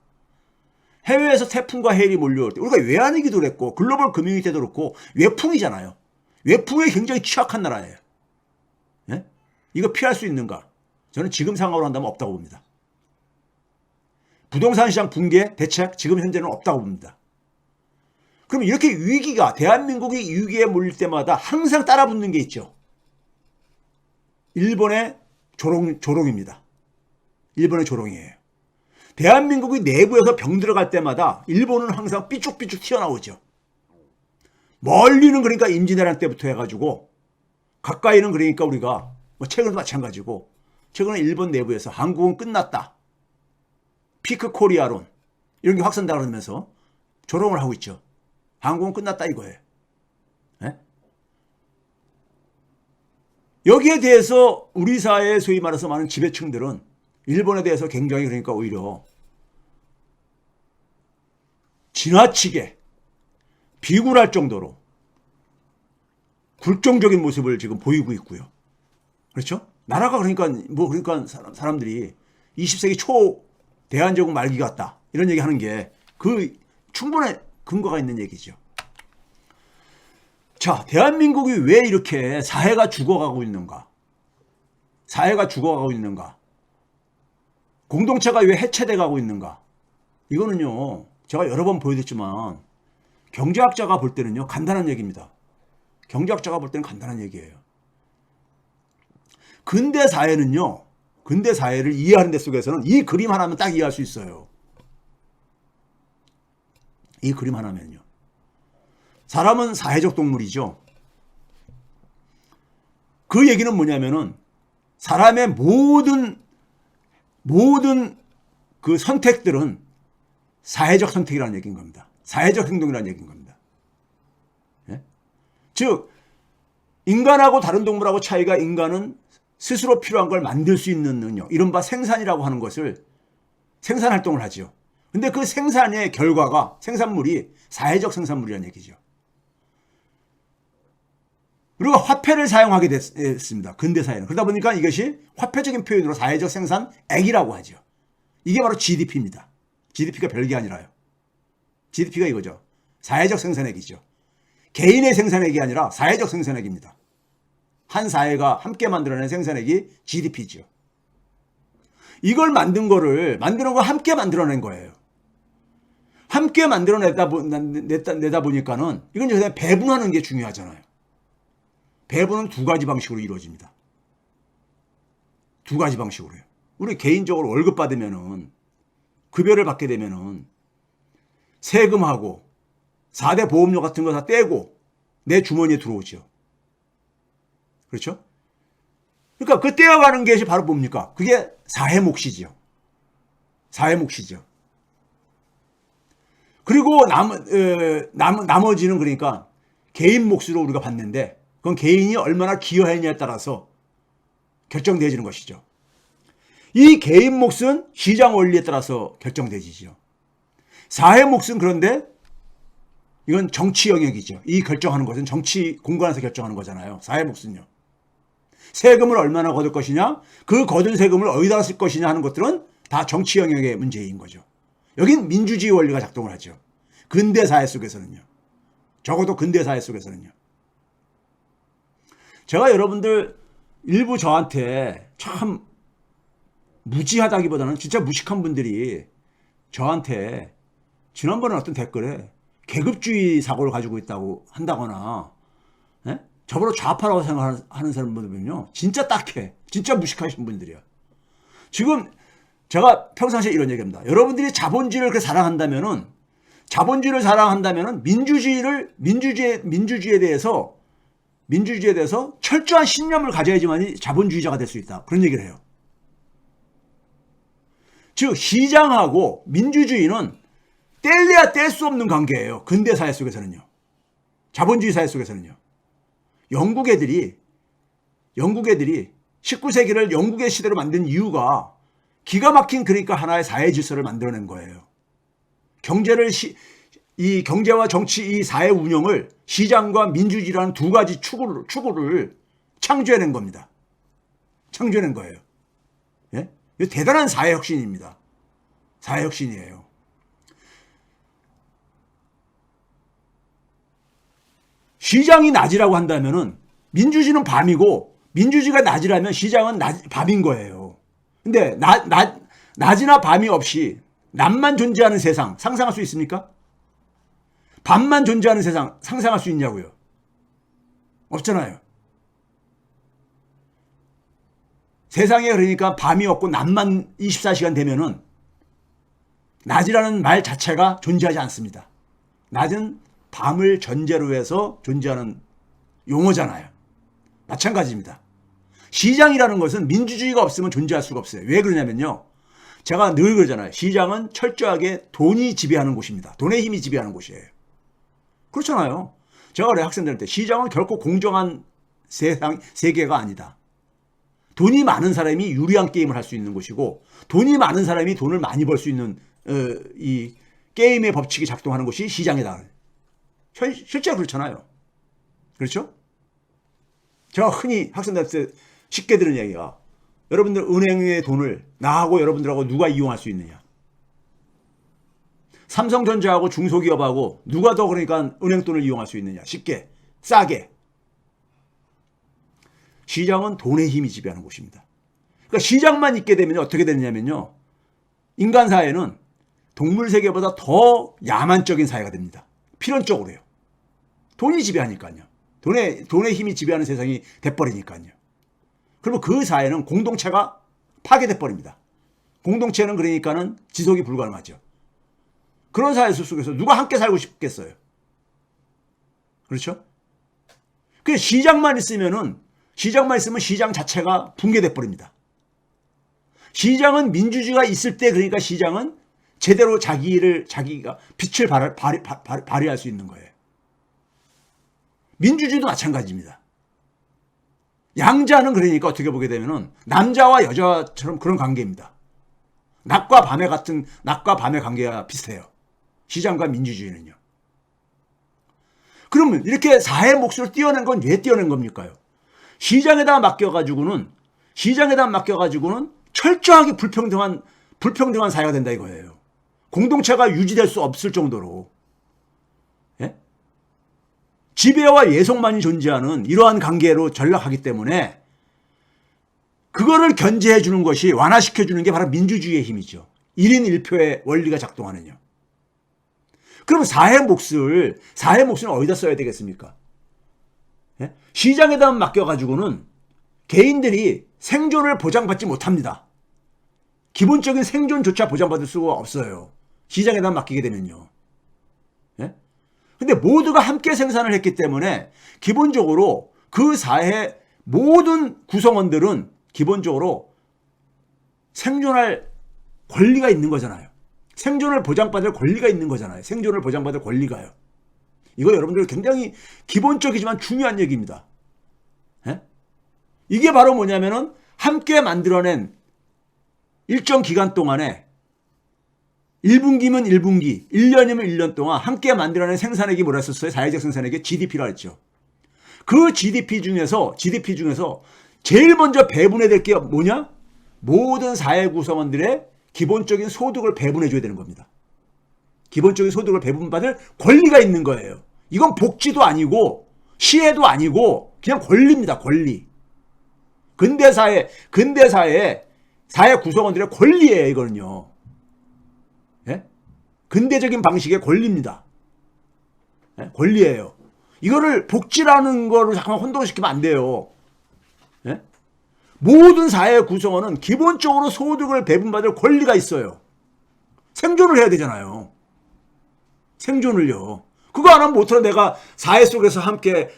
해외에서 태풍과 해일이 몰려올 때 우리가 외환위기도 그랬고 글로벌 금융위 때도 그렇고 외풍이잖아요. 외풍에 굉장히 취약한 나라예요. 네? 이거 피할 수 있는가? 저는 지금 상황으로 한다면 없다고 봅니다. 부동산 시장 붕괴 대책 지금 현재는 없다고 봅니다. 그럼 이렇게 위기가 대한민국이 위기에 몰릴 때마다 항상 따라붙는 게 있죠. 일본의 조롱입니다. 일본의 조롱이에요. 대한민국이 내부에서 병 들어갈 때마다 일본은 항상 삐죽삐죽 튀어나오죠. 멀리는 그러니까 임진왜란 때부터 해가지고 가까이는 그러니까 우리가 뭐 최근에도 마찬가지고 최근에 일본 내부에서 한국은 끝났다. 피크 코리아론 이런 게 확산다 그러면서 조롱을 하고 있죠. 한국은 끝났다 이거예요. 네? 여기에 대해서 우리 사회의 소위 말해서 많은 지배층들은 일본에 대해서 굉장히 그러니까 오히려 지나치게 비굴할 정도로 굴종적인 모습을 지금 보이고 있고요. 그렇죠? 나라가 그러니까 사람들이 20세기 초 대한제국 말기 같다 이런 얘기 하는 게 그 충분한 근거가 있는 얘기죠. 자, 대한민국이 왜 이렇게 사회가 죽어가고 있는가? 사회가 죽어가고 있는가? 공동체가 왜 해체돼 가고 있는가? 이거는요, 제가 여러 번 보여드렸지만 경제학자가 볼 때는요, 간단한 얘기입니다. 경제학자가 볼 때는 간단한 얘기예요. 근대 사회는요, 근대 사회를 이해하는 데 속에서는 이 그림 하나면 딱 이해할 수 있어요. 이 그림 하나면요. 사람은 사회적 동물이죠. 그 얘기는 뭐냐면은 사람의 모든 그 선택들은 사회적 선택이라는 얘기인 겁니다. 사회적 행동이라는 얘기인 겁니다. 예? 즉 인간하고 다른 동물하고 차이가 인간은 스스로 필요한 걸 만들 수 있는 능력, 이른바 생산이라고 하는 것을 생산활동을 하죠. 근데 그 생산의 결과가 생산물이 사회적 생산물이라는 얘기죠. 그리고 화폐를 사용하게 됐습니다. 근대사회는. 그러다 보니까 이것이 화폐적인 표현으로 사회적 생산액이라고 하죠. 이게 바로 GDP입니다. GDP가 별게 아니라요. GDP가 이거죠. 사회적 생산액이죠. 개인의 생산액이 아니라 사회적 생산액입니다. 한 사회가 함께 만들어낸 생산액이 GDP죠. 이걸 만드는 거 함께 만들어낸 거예요. 함께 만들어내다 보니까는 이건 이제 배분하는 게 중요하잖아요. 배분은 두 가지 방식으로 이루어집니다. 두 가지 방식으로요. 우리 개인적으로 월급 받으면은, 급여를 받게 되면은, 세금하고 4대 보험료 같은 거 다 떼고 내 주머니에 들어오죠. 그렇죠? 그러니까 그 떼어가는 것이 바로 뭡니까? 그게 사회 몫이죠. 사회 몫이죠. 그리고 나머지는 그러니까 개인 몫으로 우리가 받는데 그건 개인이 얼마나 기여했냐에 따라서 결정되어지는 것이죠. 이 개인 몫은 시장 원리에 따라서 결정되지죠. 사회 몫은 그런데 이건 정치 영역이죠. 이 결정하는 것은 정치 공간에서 결정하는 거잖아요. 사회 몫은요. 세금을 얼마나 거둘 것이냐, 그 거둔 세금을 어디다 쓸 것이냐 하는 것들은 다 정치 영역의 문제인 거죠. 여긴 민주주의 원리가 작동을 하죠. 근대 사회 속에서는요. 적어도 근대 사회 속에서는요. 제가 여러분들 일부 저한테 참 무지하다기보다는 진짜 무식한 분들이 저한테 지난번에 어떤 댓글에 계급주의 사고를 가지고 있다고 한다거나, 예? 저보다 좌파라고 생각하는 사람들 보면요, 진짜 딱해, 진짜 무식하신 분들이야. 지금 제가 평상시에 이런 얘기합니다. 여러분들이 자본주의를 그렇게 사랑한다면은, 민주주의에 대해서 철저한 신념을 가져야지만 자본주의자가 될 수 있다. 그런 얘기를 해요. 즉 시장하고 민주주의는 뗄래야 뗄 수 없는 관계예요. 근대 사회 속에서는요. 자본주의 사회 속에서는요. 영국 애들이 19세기를 영국의 시대로 만든 이유가 기가 막힌 그러니까 하나의 사회 질서를 만들어낸 거예요. 이 경제와 정치, 이 사회 운영을 시장과 민주주의라는 두 가지 추구를 창조해낸 겁니다. 창조해낸 거예요. 예? 이거 대단한 사회 혁신입니다. 사회 혁신이에요. 시장이 낮이라고 한다면은 민주주의는 밤이고 민주주의가 낮이라면 시장은 밤인 거예요. 근데 낮이나 밤이 없이 낮만 존재하는 세상 상상할 수 있습니까? 밤만 존재하는 세상 상상할 수 있냐고요? 없잖아요. 세상에 그러니까 밤이 없고 낮만 24시간 되면은 낮이라는 말 자체가 존재하지 않습니다. 낮은 밤을 전제로 해서 존재하는 용어잖아요. 마찬가지입니다. 시장이라는 것은 민주주의가 없으면 존재할 수가 없어요. 왜 그러냐면요. 제가 늘 그러잖아요. 시장은 철저하게 돈이 지배하는 곳입니다. 돈의 힘이 지배하는 곳이에요. 그렇잖아요. 제가 원래 학생들한테 시장은 결코 공정한 세계가 아니다. 돈이 많은 사람이 유리한 게임을 할 수 있는 곳이고 돈이 많은 사람이 돈을 많이 벌 수 있는 이 게임의 법칙이 작동하는 곳이 시장이다. 실제로 그렇잖아요. 그렇죠? 제가 흔히 학생들한테 쉽게 들은 얘기가 여러분들 은행의 돈을 나하고 여러분들하고 누가 이용할 수 있느냐. 삼성전자하고 중소기업하고 누가 더 그러니까 은행 돈을 이용할 수 있느냐. 쉽게 싸게. 시장은 돈의 힘이 지배하는 곳입니다. 그러니까 시장만 있게 되면 어떻게 되느냐면요. 인간 사회는 동물 세계보다 더 야만적인 사회가 됩니다. 필연적으로요. 돈이 지배하니까요. 돈의 힘이 지배하는 세상이 돼버리니까요. 그러면 그 사회는 공동체가 파괴돼 버립니다. 공동체는 그러니까는 지속이 불가능하죠. 그런 사회 속에서 누가 함께 살고 싶겠어요? 그렇죠? 그 시장만 있으면 시장 자체가 붕괴돼 버립니다. 시장은 민주주의가 있을 때 그러니까 시장은 제대로 자기가 빛을 발휘할 수 있는 거예요. 민주주의도 마찬가지입니다. 양자는 그러니까 어떻게 보게 되면은 남자와 여자처럼 그런 관계입니다. 낮과 밤의 관계가 비슷해요. 시장과 민주주의는요. 그러면 이렇게 사회 몫을 띄어낸 건 왜 띄어낸 겁니까요? 시장에다 맡겨가지고는 철저하게 불평등한 사회가 된다 이거예요. 공동체가 유지될 수 없을 정도로. 예? 지배와 예속만이 존재하는 이러한 관계로 전락하기 때문에 그거를 견제해 주는 것이 완화시켜 주는 게 바로 민주주의의 힘이죠. 1인 1표의 원리가 작동하는요. 그럼 사회 몫을 어디다 써야 되겠습니까? 예? 시장에다 맡겨가지고는 개인들이 생존을 보장받지 못합니다. 기본적인 생존조차 보장받을 수가 없어요. 시장에다 맡기게 되면요. 예? 근데 모두가 함께 생산을 했기 때문에 기본적으로 그 사회의 모든 구성원들은 기본적으로 생존할 권리가 있는 거잖아요. 생존을 보장받을 권리가 있는 거잖아요. 생존을 보장받을 권리가요. 이거 여러분들 굉장히 기본적이지만 중요한 얘기입니다. 예? 이게 바로 뭐냐면은 함께 만들어낸 일정 기간 동안에 1분기면 1분기, 1년이면 1년 동안 함께 만들어낸 생산액이 뭐라 했었어요? 사회적 생산액이 GDP라 했죠. 그 GDP 중에서 제일 먼저 배분해야 될 게 뭐냐? 모든 사회 구성원들의 기본적인 소득을 배분해 줘야 되는 겁니다. 기본적인 소득을 배분받을 권리가 있는 거예요. 이건 복지도 아니고 시혜도 아니고 그냥 권리입니다. 권리. 근대 사회 사회 구성원들의 권리예요. 이거는요. 예? 근대적인 방식의 권리입니다. 예? 권리예요. 이거를 복지라는 거를 잠깐 혼동시키면 안 돼요. 예? 모든 사회 구성원은 기본적으로 소득을 배분받을 권리가 있어요. 생존을 해야 되잖아요. 생존을요. 그거 안 하면 못하러 내가 사회 속에서 함께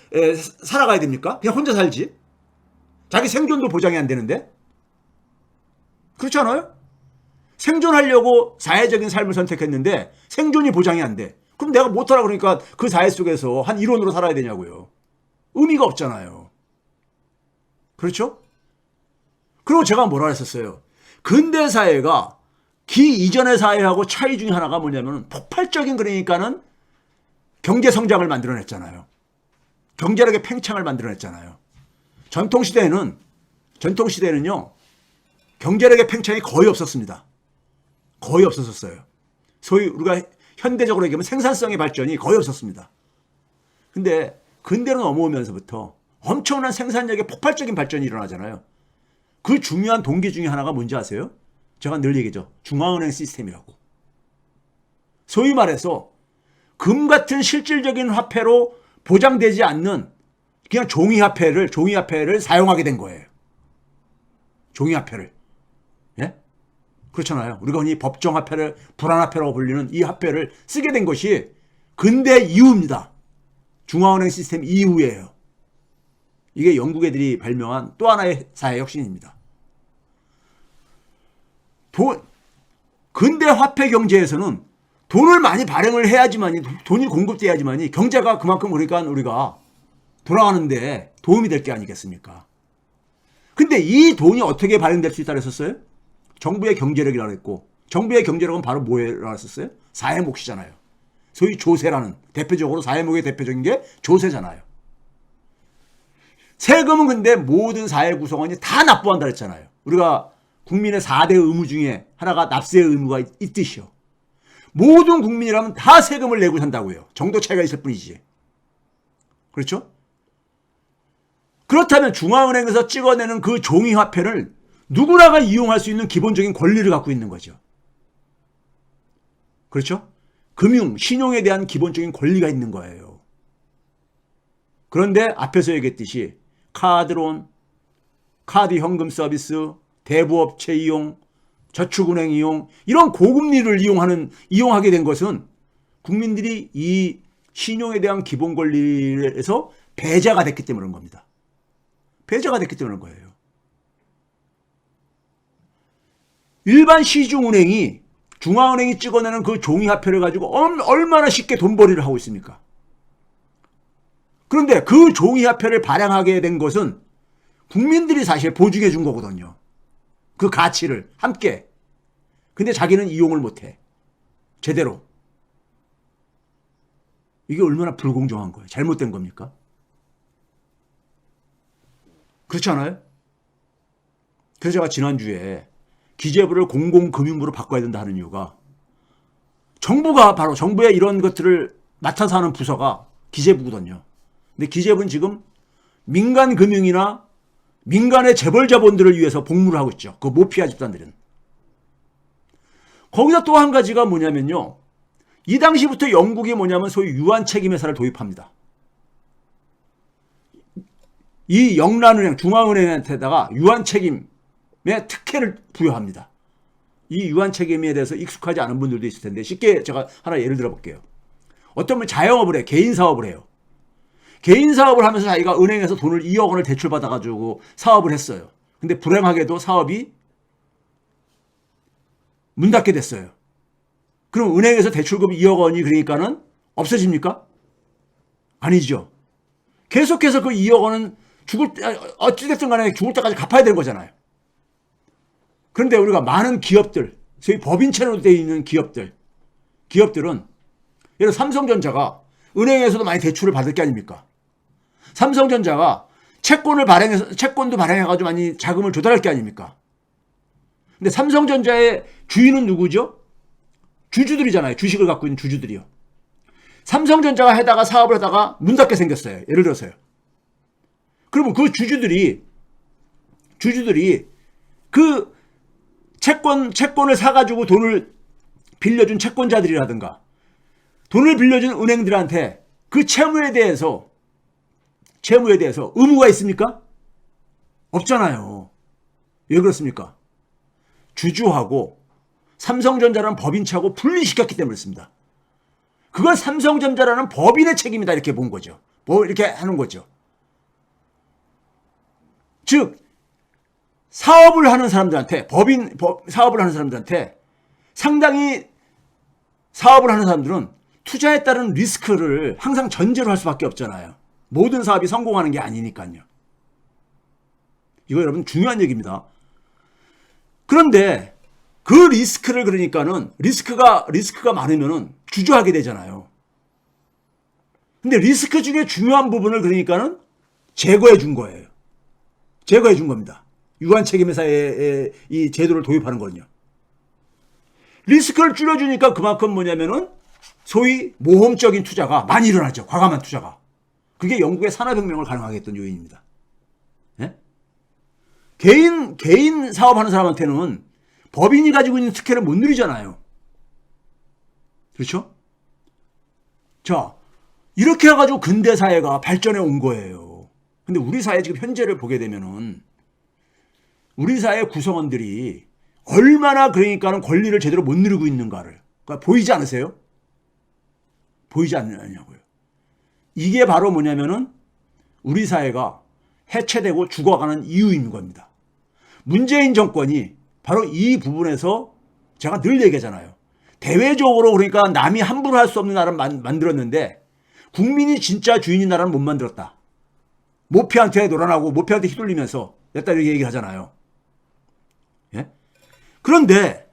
살아가야 됩니까? 그냥 혼자 살지. 자기 생존도 보장이 안 되는데. 그렇지 않아요? 생존하려고 사회적인 삶을 선택했는데 생존이 보장이 안 돼. 그럼 내가 못하라 그러니까 그 사회 속에서 한 일원으로 살아야 되냐고요. 의미가 없잖아요. 그렇죠? 그리고 제가 뭐라 했었어요. 근대 사회가 기 이전의 사회하고 차이 중에 하나가 뭐냐면 폭발적인 그러니까는 경제 성장을 만들어냈잖아요. 경제력의 팽창을 만들어냈잖아요. 전통시대는요, 경제력의 팽창이 거의 없었습니다. 거의 없었어요. 소위 우리가 현대적으로 얘기하면 생산성의 발전이 거의 없었습니다. 근데 근대로 넘어오면서부터 엄청난 생산력의 폭발적인 발전이 일어나잖아요. 그 중요한 동기 중에 하나가 뭔지 아세요? 제가 늘 얘기죠. 중앙은행 시스템이라고. 소위 말해서 금 같은 실질적인 화폐로 보장되지 않는 그냥 종이화폐를 사용하게 된 거예요. 종이화폐를. 예? 그렇잖아요. 우리가 흔히 법정화폐를 불안화폐라고 불리는 이 화폐를 쓰게 된 것이 근대 이후입니다. 중앙은행 시스템 이후예요. 이게 영국 애들이 발명한 또 하나의 사회 혁신입니다. 근대 화폐 경제에서는 돈을 많이 발행을 해야지만이, 돈이 공급돼야지만이 경제가 그만큼 그러니까 우리가 돌아가는데 도움이 될 게 아니겠습니까? 근데 이 돈이 어떻게 발행될 수 있다고 했었어요? 정부의 경제력이라고 했고, 정부의 경제력은 바로 뭐라고 했었어요? 사회 몫이잖아요. 소위 조세라는, 대표적으로 사회 몫의 대표적인 게 조세잖아요. 세금은 근데 모든 사회 구성원이 다 납부한다 그랬잖아요. 우리가 국민의 4대 의무 중에 하나가 납세의 의무가 있듯이요. 모든 국민이라면 다 세금을 내고 산다고요. 정도 차이가 있을 뿐이지. 그렇죠? 그렇다면 중앙은행에서 찍어내는 그 종이화폐를 누구나가 이용할 수 있는 기본적인 권리를 갖고 있는 거죠. 그렇죠? 신용에 대한 기본적인 권리가 있는 거예요. 그런데 앞에서 얘기했듯이 카드론, 카드 현금 서비스, 대부업체 이용, 저축은행 이용, 이런 고금리를 이용하게 된 것은 국민들이 이 신용에 대한 기본 권리에서 배제가 됐기 때문에 그런 겁니다. 배제가 됐기 때문에 그런 거예요. 일반 시중은행이 중앙은행이 찍어내는 그 종이화폐를 가지고 얼마나 쉽게 돈벌이를 하고 있습니까? 그런데 그 종이화폐를 발행하게 된 것은 국민들이 사실 보증해 준 거거든요. 그 가치를 함께. 근데 자기는 이용을 못해. 제대로. 이게 얼마나 불공정한 거예요. 잘못된 겁니까? 그렇지 않아요? 그래서 제가 지난주에 기재부를 공공금융부로 바꿔야 된다 하는 이유가 정부의 이런 것들을 맡아서 하는 부서가 기재부거든요. 근데 기재부는 지금 민간 금융이나 민간의 재벌 자본들을 위해서 복무를 하고 있죠. 그 모피아 집단들은. 거기다 또 한 가지가 뭐냐면요. 이 당시부터 영국이 뭐냐면 소위 유한 책임 회사를 도입합니다. 이 영란은행, 중앙은행한테다가 유한 책임의 특혜를 부여합니다. 이 유한 책임에 대해서 익숙하지 않은 분들도 있을 텐데 쉽게 제가 하나 예를 들어 볼게요. 어떤 분이 자영업을 해요. 개인 사업을 해요. 개인 사업을 하면서 자기가 은행에서 돈을 2억 원을 대출받아가지고 사업을 했어요. 근데 불행하게도 사업이 문 닫게 됐어요. 그럼 은행에서 대출금이 2억 원이 그러니까는 없어집니까? 아니죠. 계속해서 그 2억 원은 어찌됐든 간에 죽을 때까지 갚아야 되는 거잖아요. 그런데 우리가 많은 기업들, 소위 법인채로 되어 있는 기업들은 예를 들어 삼성전자가 은행에서도 많이 대출을 받을 게 아닙니까? 삼성전자가 채권도 발행해가지고 많이 자금을 조달할 게 아닙니까? 근데 삼성전자의 주인은 누구죠? 주주들이잖아요. 주식을 갖고 있는 주주들이요. 삼성전자가 사업을 하다가 문 닫게 생겼어요. 예를 들어서요. 그러면 그 주주들이 그 채권을 사가지고 돈을 빌려준 채권자들이라든가 돈을 빌려준 은행들한테 그 채무에 대해서 의무가 있습니까? 없잖아요. 왜 그렇습니까? 주주하고 삼성전자라는 법인차고 분리시켰기 때문에 그렇습니다. 그건 삼성전자라는 법인의 책임이다 이렇게 본 거죠. 뭐 이렇게 하는 거죠. 즉 사업을 하는 사람들한테 사업을 하는 사람들한테 상당히 사업을 하는 사람들은 투자에 따른 리스크를 항상 전제로 할 수밖에 없잖아요. 모든 사업이 성공하는 게 아니니까요. 이거 여러분 중요한 얘기입니다. 그런데 그 리스크를 그러니까는 리스크가 많으면은 주저하게 되잖아요. 근데 리스크 중에 중요한 부분을 그러니까는 제거해 준 거예요. 제거해 준 겁니다. 유한 책임회사의 이 제도를 도입하는 거는요. 리스크를 줄여주니까 그만큼 뭐냐면은 소위 모험적인 투자가 많이 일어나죠. 과감한 투자가. 그게 영국의 산업혁명을 가능하게 했던 요인입니다. 예? 개인 사업하는 사람한테는 법인이 가지고 있는 특혜를 못 누리잖아요. 그렇죠? 자, 이렇게 해가지고 근대 사회가 발전해 온 거예요. 근데 우리 사회 지금 현재를 보게 되면은 우리 사회 구성원들이 얼마나 그러니까는 권리를 제대로 못 누리고 있는가를 그러니까 보이지 않으세요? 보이지 않느냐고요. 이게 바로 뭐냐면은 우리 사회가 해체되고 죽어가는 이유인 겁니다. 문재인 정권이 바로 이 부분에서 제가 늘 얘기하잖아요. 대외적으로 그러니까 남이 함부로 할 수 없는 나라를 만들었는데 국민이 진짜 주인인 나라는 못 만들었다. 모피한테 놀아나고 모피한테 휘둘리면서 냈다 이렇게 얘기를 하잖아요. 예? 그런데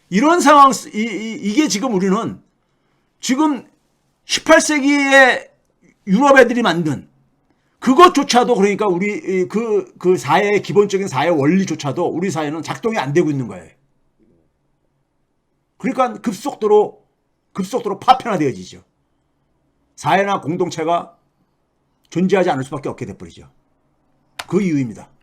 이런 상황 이게 지금 우리는 지금 18세기에 유럽 애들이 만든 그것조차도 그러니까 우리 그 사회의 기본적인 사회 원리조차도 우리 사회는 작동이 안 되고 있는 거예요. 그러니까 급속도로 파편화되어지죠. 사회나 공동체가 존재하지 않을 수밖에 없게 돼버리죠. 그 이유입니다.